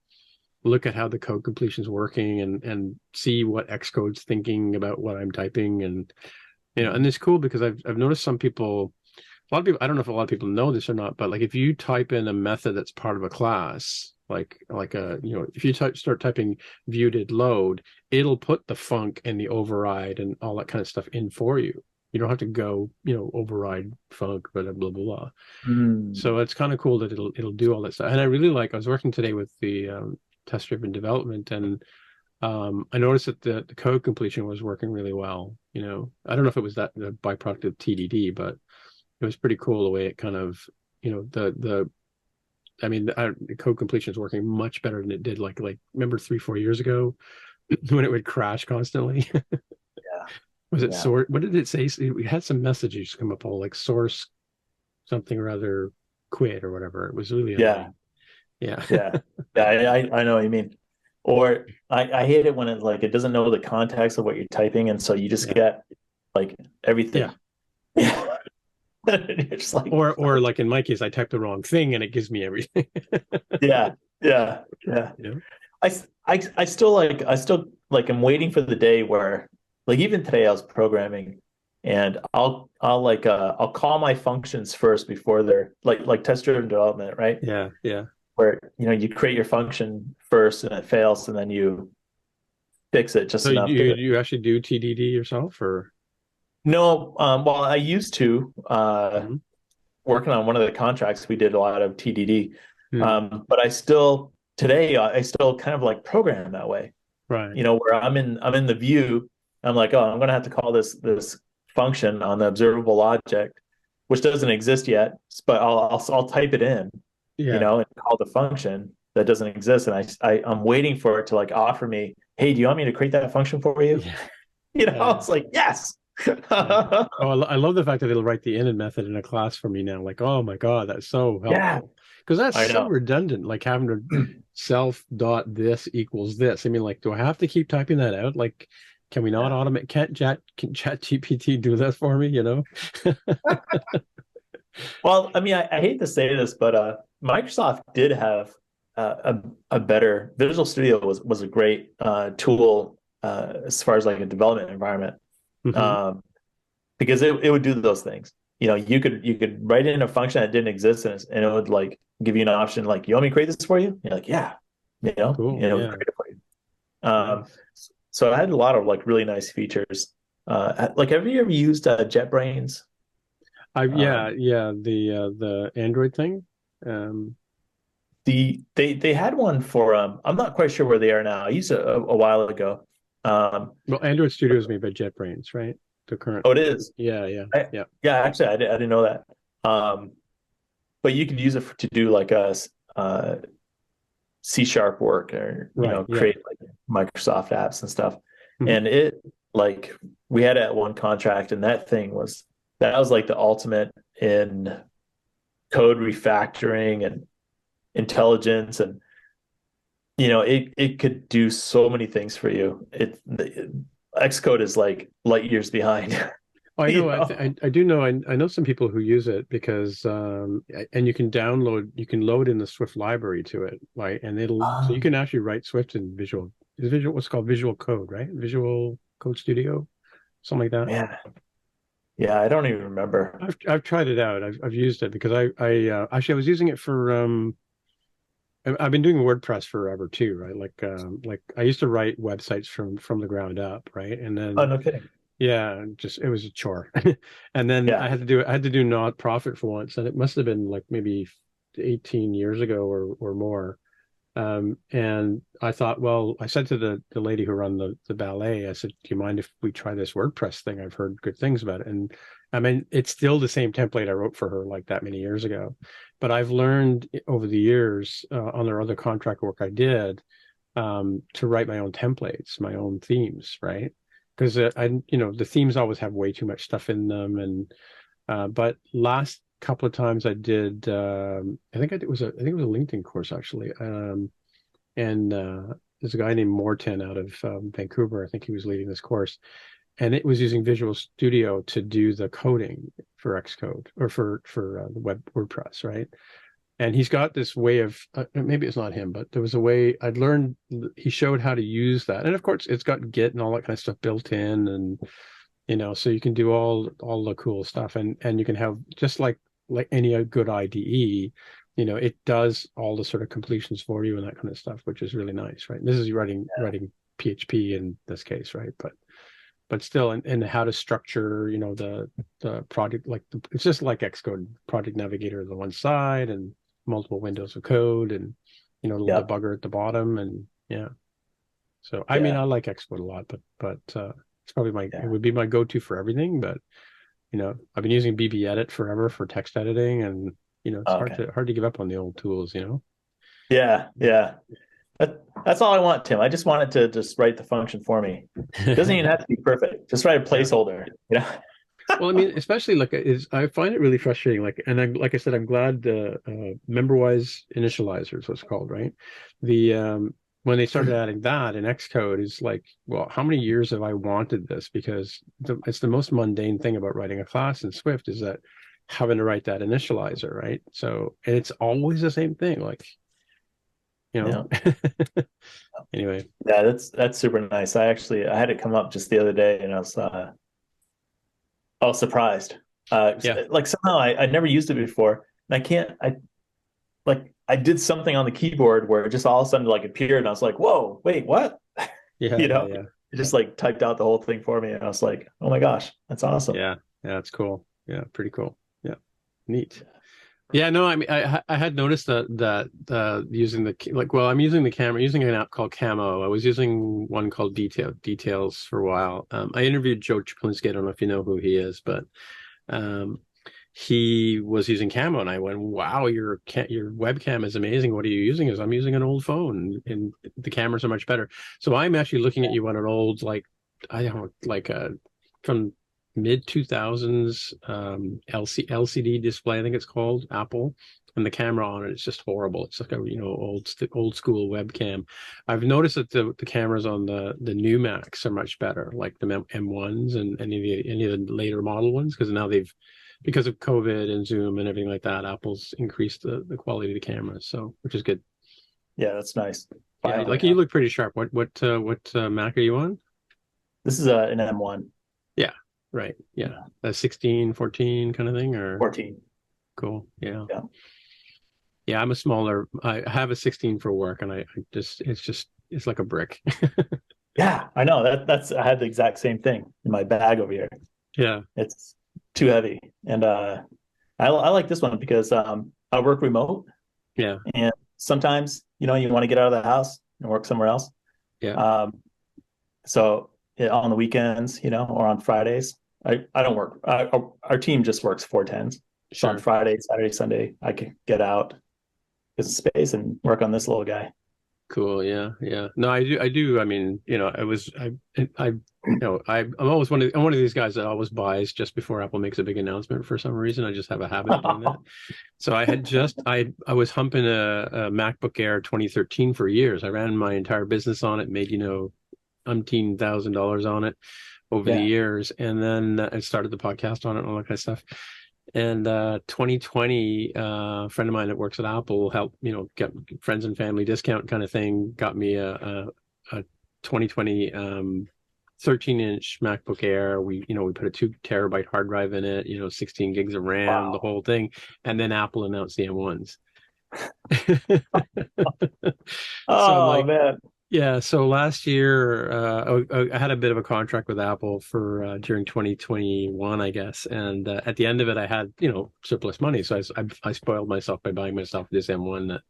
look at how the code completion is working and see what Xcode's thinking about what I'm typing. And and it's cool because I've noticed a lot of people, I don't know if a lot of people know this or not, but like if you type in a method that's part of a class, if you start typing view did load, it'll put the func and the override and all that kind of stuff in for you. You don't have to go, override func, blah, blah, blah, blah. So it's kind of cool that it'll do all that stuff. And I was working today with the test-driven development, and I noticed that the code completion was working really well. I don't know if it was the byproduct of TDD, but it was pretty cool the way it kind of, the code completion is working much better than it did like remember 3-4 years ago when it would crash constantly. Yeah. Was it source? What did it say? We had some messages come up all like source something or other quit or whatever. It was really annoying. Yeah. I know what you mean. Or I hate it when it doesn't know the context of what you're typing, and so you just get like everything. Yeah. You're just like, or like in my case, I typed the wrong thing and it gives me everything. yeah. I still I'm waiting for the day where, like, even today I was programming and I'll call my functions first before they're like test-driven development, right? Yeah. Where you create your function first and it fails and then you fix it just enough. You actually do TDD yourself, or? No, well, I used to working on one of the contracts. We did a lot of TDD, but I still kind of like program that way, right? Where I'm in the view. I'm like, oh, I'm going to have to call this function on the observable object, which doesn't exist yet, but I'll type it in, and call the function that doesn't exist, and I'm waiting for it to like offer me, hey, do you want me to create that function for you? It's like, yes. Oh, I love the fact that it'll write the init method in a class for me now. Like, oh my god, that's so helpful. Because that's so redundant, like having to self dot this equals this. I mean, like, do I have to keep typing that out? Like, can we not automate? Can ChatGPT do that for me? Well, I mean, I hate to say this, but Microsoft did have a better Visual Studio was a great tool as far as like a development environment. Because it would do those things. You could write in a function that didn't exist and it would like give you an option like, you want me to create this for you? You're like, yeah, cool. Create it for you. So I had a lot of like really nice features. Like, have you ever used JetBrains? The Android thing. They had one for I'm not quite sure where they are now. I used it a while ago. Well, Android Studio is made by JetBrains, right? The current. Oh, it is. Yeah. Actually, I didn't know that. But you could use it to do like a C# work, or create like Microsoft apps and stuff. And it, like, we had it at one contract, and that was like the ultimate in code refactoring and intelligence, and it could do so many things for you. Xcode is like light years behind. Oh, I You know. know? I do know. I know some people who use it because, and you can load in the Swift library to it, right? And so you Um, can actually write Swift in what's called Visual Code, right? Visual Code Studio, something like that. man, yeah, I don't even remember. I've tried it out. I've used it because actually I was using it for I've been doing WordPress forever too, right? Like I used to write websites from the ground up, right? And Oh, then no kidding. yeah, just it was a chore. And then Yeah. I had to do not profit for once, and it must have been like maybe 18 years ago or more. And I thought, well, I said to the lady who run the ballet, I said, do you mind if we try this WordPress thing? I've heard good things about it. And I mean, it's still the same template I wrote for her like that many years ago. But I've learned over the years on their other contract work I did to write my own templates, my own themes, right? Because the themes always have way too much stuff in them. And but last couple of times I did, I think it was a LinkedIn course actually. And there's a guy named Morton out of Vancouver. I think he was leading this course, and it was using Visual Studio to do the coding for Xcode or for the web WordPress, right? And he's got this way of maybe it's not him, but there was a way I'd learned. He showed how to use that, and of course, it's got Git and all that kind of stuff built in, and so you can do all the cool stuff, and you can have just like any good IDE, it does all the sort of completions for you and that kind of stuff, which is really nice, right? And this is writing PHP in this case, right? But still, and how to structure, the project, it's just like Xcode project navigator on the one side and multiple windows of code and a little Yep. debugger at the bottom, and yeah. So I mean, Yeah. I like Xcode a lot, but it's probably Yeah. it would be my go-to for everything. But I've been using BB Edit forever for text editing, and it's Okay. hard to give up on the old tools. Yeah. Yeah. That's all I want, Tim. I just want it to just write the function for me. Doesn't even have to be perfect. Just write a Yeah. placeholder, Well, I mean, especially I find it really frustrating. Like I said, I'm glad the memberwise initializer is what's called, right? The when they started adding that in Xcode is like, well, how many years have I wanted this? Because it's the most mundane thing about writing a class in Swift is that having to write that initializer, right? So, and it's always the same thing, like, Yeah. Anyway. Yeah, that's super nice. I had it come up just the other day, and I was surprised. Yeah. Like somehow I never used it before, and I did something on the keyboard where it just all of a sudden like appeared, and I was like, "Whoa, wait, what?" Yeah, yeah. It just like typed out the whole thing for me, and I was like, "Oh my gosh, that's awesome." Yeah, that's cool. Yeah, pretty cool. Yeah, neat. Yeah, no, I mean, I had noticed that using I'm using the camera, using an app called Camo. I was using one called Details for a while. I interviewed Joe Czaplinski. I don't know if you know who he is, but um, he was using Camo, and I went, "Wow, your webcam is amazing. What are you using?" I'm using an old phone, and the cameras are much better. So I'm actually looking at you on an old I don't know, from mid 2000s LCD display, I think it's called, Apple, and the camera on it is just horrible. It's like a old school webcam. I've noticed that the cameras on the new Macs are much better, like the M1s and any of the later model ones, because now because of COVID and Zoom and everything like that, Apple's increased the quality of the cameras, so which is good. Yeah, that's nice. Yeah, Finally, you look pretty sharp. What Mac are you on? this is an M1. Yeah. Right. Yeah. A 16, 14 kind of thing, or 14. cool. Yeah. Yeah. Yeah. I have a 16 for work, and it's like a brick. Yeah, I know I had the exact same thing in my bag over here. Yeah. It's too heavy, and I like this one because I work remote. Yeah. And sometimes you want to get out of the house and work somewhere else. Yeah. So on the weekends, or on Fridays, I don't work. Our team just works 410s. So on Friday, Saturday, Sunday, I can get out, get some space, and work on this little guy. Cool. Yeah. Yeah. No, I do. I mean, I'm always I'm one of these guys that always buys just before Apple makes a big announcement for some reason. I just have a habit of doing that. So I was humping a MacBook Air 2013 for years. I ran my entire business on it, made, umpteen $1,000s on it. over the years, and then I started the podcast on it and all that kind of stuff. And 2020, a friend of mine that works at Apple helped, get friends and family discount kind of thing, got me a 2020 13-inch MacBook Air. We put a 2 terabyte hard drive in it, 16 gigs of RAM, the whole thing. And then Apple announced the M1s. Oh, man. Yeah, so last year I had a bit of a contract with Apple for during 2021, I guess, and at the end of it, I had surplus money, so I spoiled myself by buying myself this M1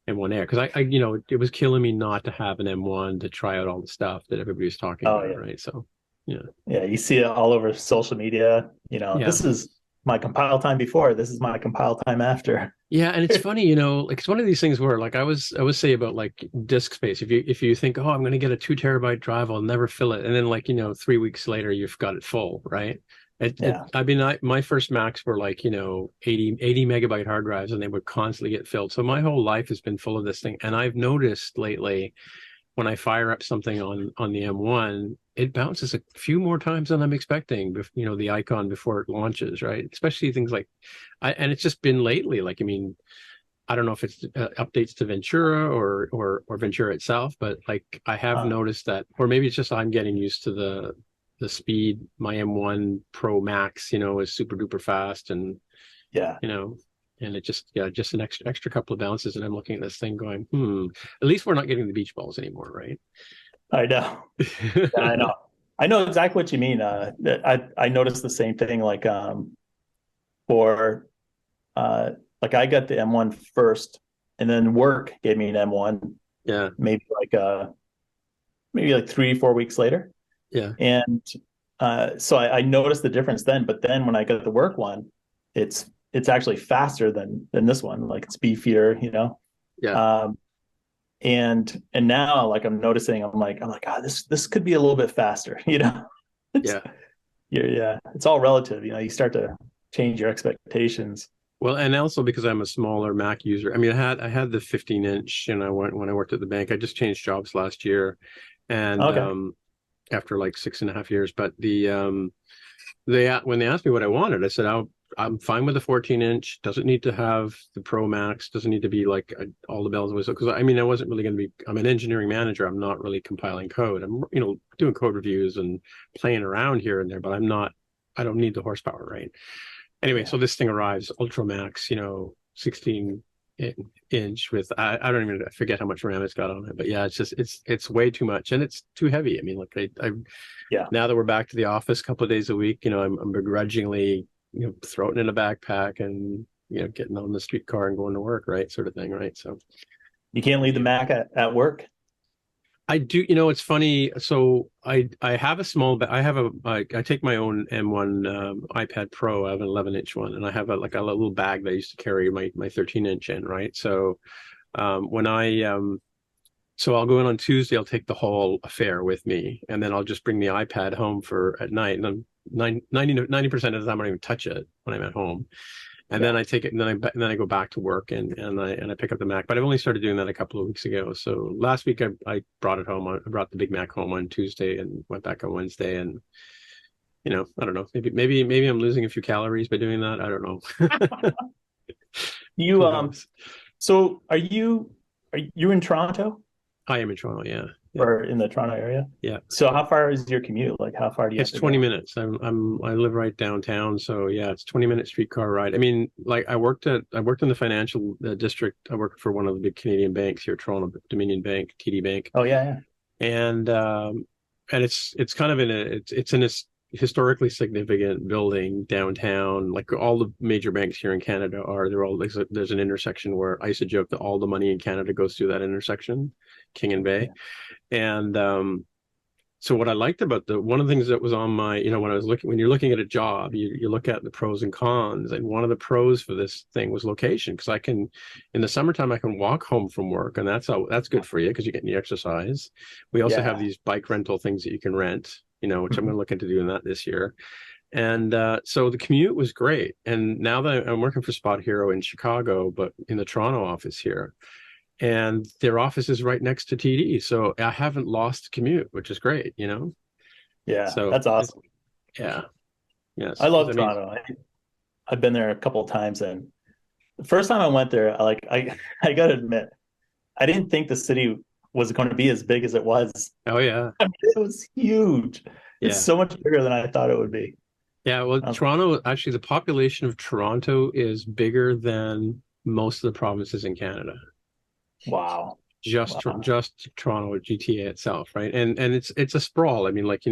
Air, because I it was killing me not to have an M1 to try out all the stuff that everybody was talking about, right? So yeah, you see it all over social media. This is my compile time before, this is my compile time after. Yeah, and it's funny, it's one of these things where, like, I always say about like disk space. If you think, oh, I'm going to get a 2 terabyte drive, I'll never fill it, and then 3 weeks later you've got it full, right? My first Macs were like 80 megabyte hard drives, and they would constantly get filled. So my whole life has been full of this thing, and I've noticed lately, when I fire up something on the M1, it bounces a few more times than I'm expecting. The icon before it launches, right? Especially things like, and it's just been lately. Like, I don't know if it's updates to Ventura or Ventura itself, but like I have noticed that, or maybe it's just I'm getting used to the speed. My M1 Pro Max, is super duper fast, and and it just an extra couple of bounces, and I'm looking at this thing going, at least we're not getting the beach balls anymore, right? I know. I know exactly what you mean. I noticed the same thing. Like like I got the M1 first, and then work gave me an M1. Yeah. Maybe like 3-4 weeks later. Yeah. And so I noticed the difference then. But then when I got the work one, it's actually faster than this one. Like, it's beefier, Yeah. And now, like, I'm noticing, I'm like, this could be a little bit faster, It's all relative. You start to change your expectations. Well, and also because I'm a smaller Mac user. I had the 15-inch, and when I worked at the bank, I just changed jobs last year, and after like 6.5 years. But when they asked me what I wanted, I said, I'm fine with the 14-inch. Doesn't need to have the Pro Max. Doesn't need to be like all the bells and whistles. Because I wasn't really going to be. I'm an engineering manager. I'm not really compiling code. I'm doing code reviews and playing around here and there. But I'm not. I don't need the horsepower, right? Anyway, so this thing arrives Ultra Max, 16-inch with I don't even forget how much RAM it's got on it. But yeah, it's way too much, and it's too heavy. Now that we're back to the office a couple of days a week, I'm begrudgingly throw it in a backpack and getting on the streetcar and going to work, right, sort of thing, right? So you can't leave the Mac at work. I do. It's funny. So I have a small. I take my own M1 iPad Pro. I have an 11-inch one, and I have a little bag that I used to carry my 13-inch in, right? So when so I'll go in on Tuesday. I'll take the whole affair with me, and then I'll just bring the iPad home for at night. And then 90% of the time I don't even touch it when I'm at home. And then I take it, and then I go back to work, and I pick up the Mac. But I've only started doing that a couple of weeks ago. So last week I brought it home. I brought the Big Mac home on Tuesday and went back on Wednesday. And I don't know. Maybe I'm losing a few calories by doing that. I don't know. So are you in Toronto? I am in Toronto, yeah. Or in the Toronto area? Yeah. So how far is your commute? Like, how far do you? It's 20 minutes. I live right downtown, so yeah, it's 20-minute streetcar ride. Like I worked in the financial district. I worked for one of the big Canadian banks here, Toronto Dominion Bank, TD Bank. Oh yeah. And it's kind of it's in a historically significant building downtown. Like all the major banks here in Canada there's an intersection where I used to joke that all the money in Canada goes through that intersection, King and Bay. And so what I liked about one of the things that was on my, when you're looking at a job, you look at the pros and cons, and one of the pros for this thing was location, because in the summertime I can walk home from work, and that's good for you because you're getting the exercise. We also have these bike rental things that you can rent, which I'm going to look into doing that this year. And so the commute was great. And now that I'm working for Spot Hero in Chicago, but in the Toronto office here, and their office is right next to TD. So I haven't lost commute, which is great, Yeah, So that's awesome. yeah, yes, I it's love amazing. Toronto. I've been there a couple of times, and the first time I went there, I got to admit, I didn't think the city was going to be as big as it was. Oh yeah, I mean, it was huge. It's yeah. so much bigger than I thought it would be. Yeah, well, I was like, Toronto, actually, the population of Toronto is bigger than most of the provinces in Canada. wow, wow. Just Toronto GTA itself, right? And it's a sprawl. I mean, like,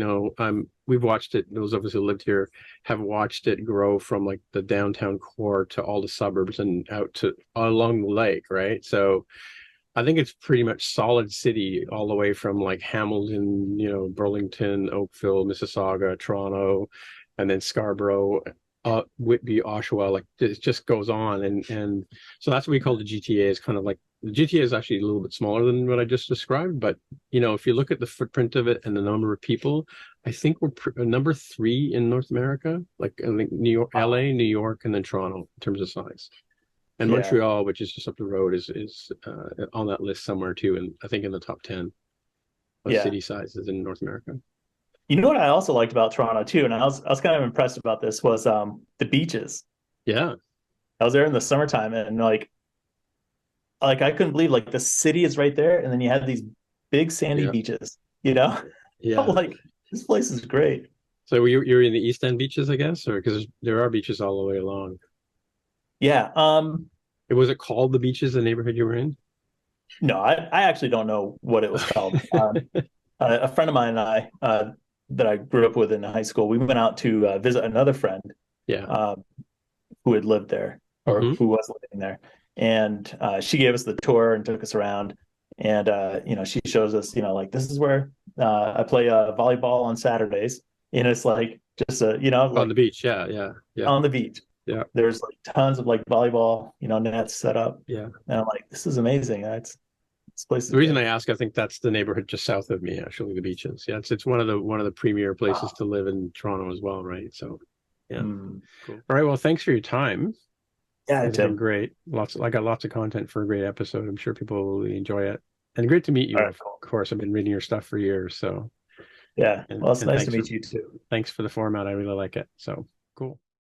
we've watched it. Those of us who lived here have watched it grow from like the downtown core to all the suburbs and out to along the lake, right? So I think it's pretty much solid city all the way from like Hamilton, Burlington, Oakville, Mississauga, Toronto, and then Scarborough, Whitby, Oshawa. Like it just goes on, and so that's what we call the GTA. Is kind of like the GTA is actually a little bit smaller than what I just described, but if you look at the footprint of it and the number of people, I think we're number 3 in North America. Like I think New York, Wow. LA, New York, and then Toronto in terms of size. And Yeah, Montreal, which is just up the road, is on that list somewhere too, and I think in the top 10 of yeah. city sizes in North America. You know what I also liked about Toronto too, and I was kind of impressed about this was the beaches. Yeah, I was there in the summertime, and like I couldn't believe like the city is right there, and then you have these big sandy yeah, beaches. You know, I'm yeah. like, this place is great. So you're in the East End beaches, I guess, or because there are beaches all the way along. Yeah. Was it called the beaches, the neighborhood you were in? No, I actually don't know what it was called. A friend of mine and I that I grew up with in high school, we went out to visit another friend Yeah. um, who had lived there or Hmm. who was living there, and she gave us the tour and took us around. And she shows us, like this is where I play volleyball on Saturdays, and it's like just On like the beach. Yeah, yeah, yeah, on the beach. yeah, There's like tons of like volleyball, nets set up, yeah. and I'm like, this is amazing. This place is The reason I great. ask, I think that's the neighborhood just south of me, actually, the beaches. Yeah, it's one of the premier places Wow. to live in Toronto as well, right? So, yeah. Cool. All right. Well, thanks for your time. Yeah, It's been Tim. great. I got lots of content for a great episode. I'm sure people will really enjoy it. And great to meet All you. right, Of cool. course, I've been reading your stuff for years. So, Yeah. and Well, it's and nice to meet you too. thanks for the format. I really like it. So.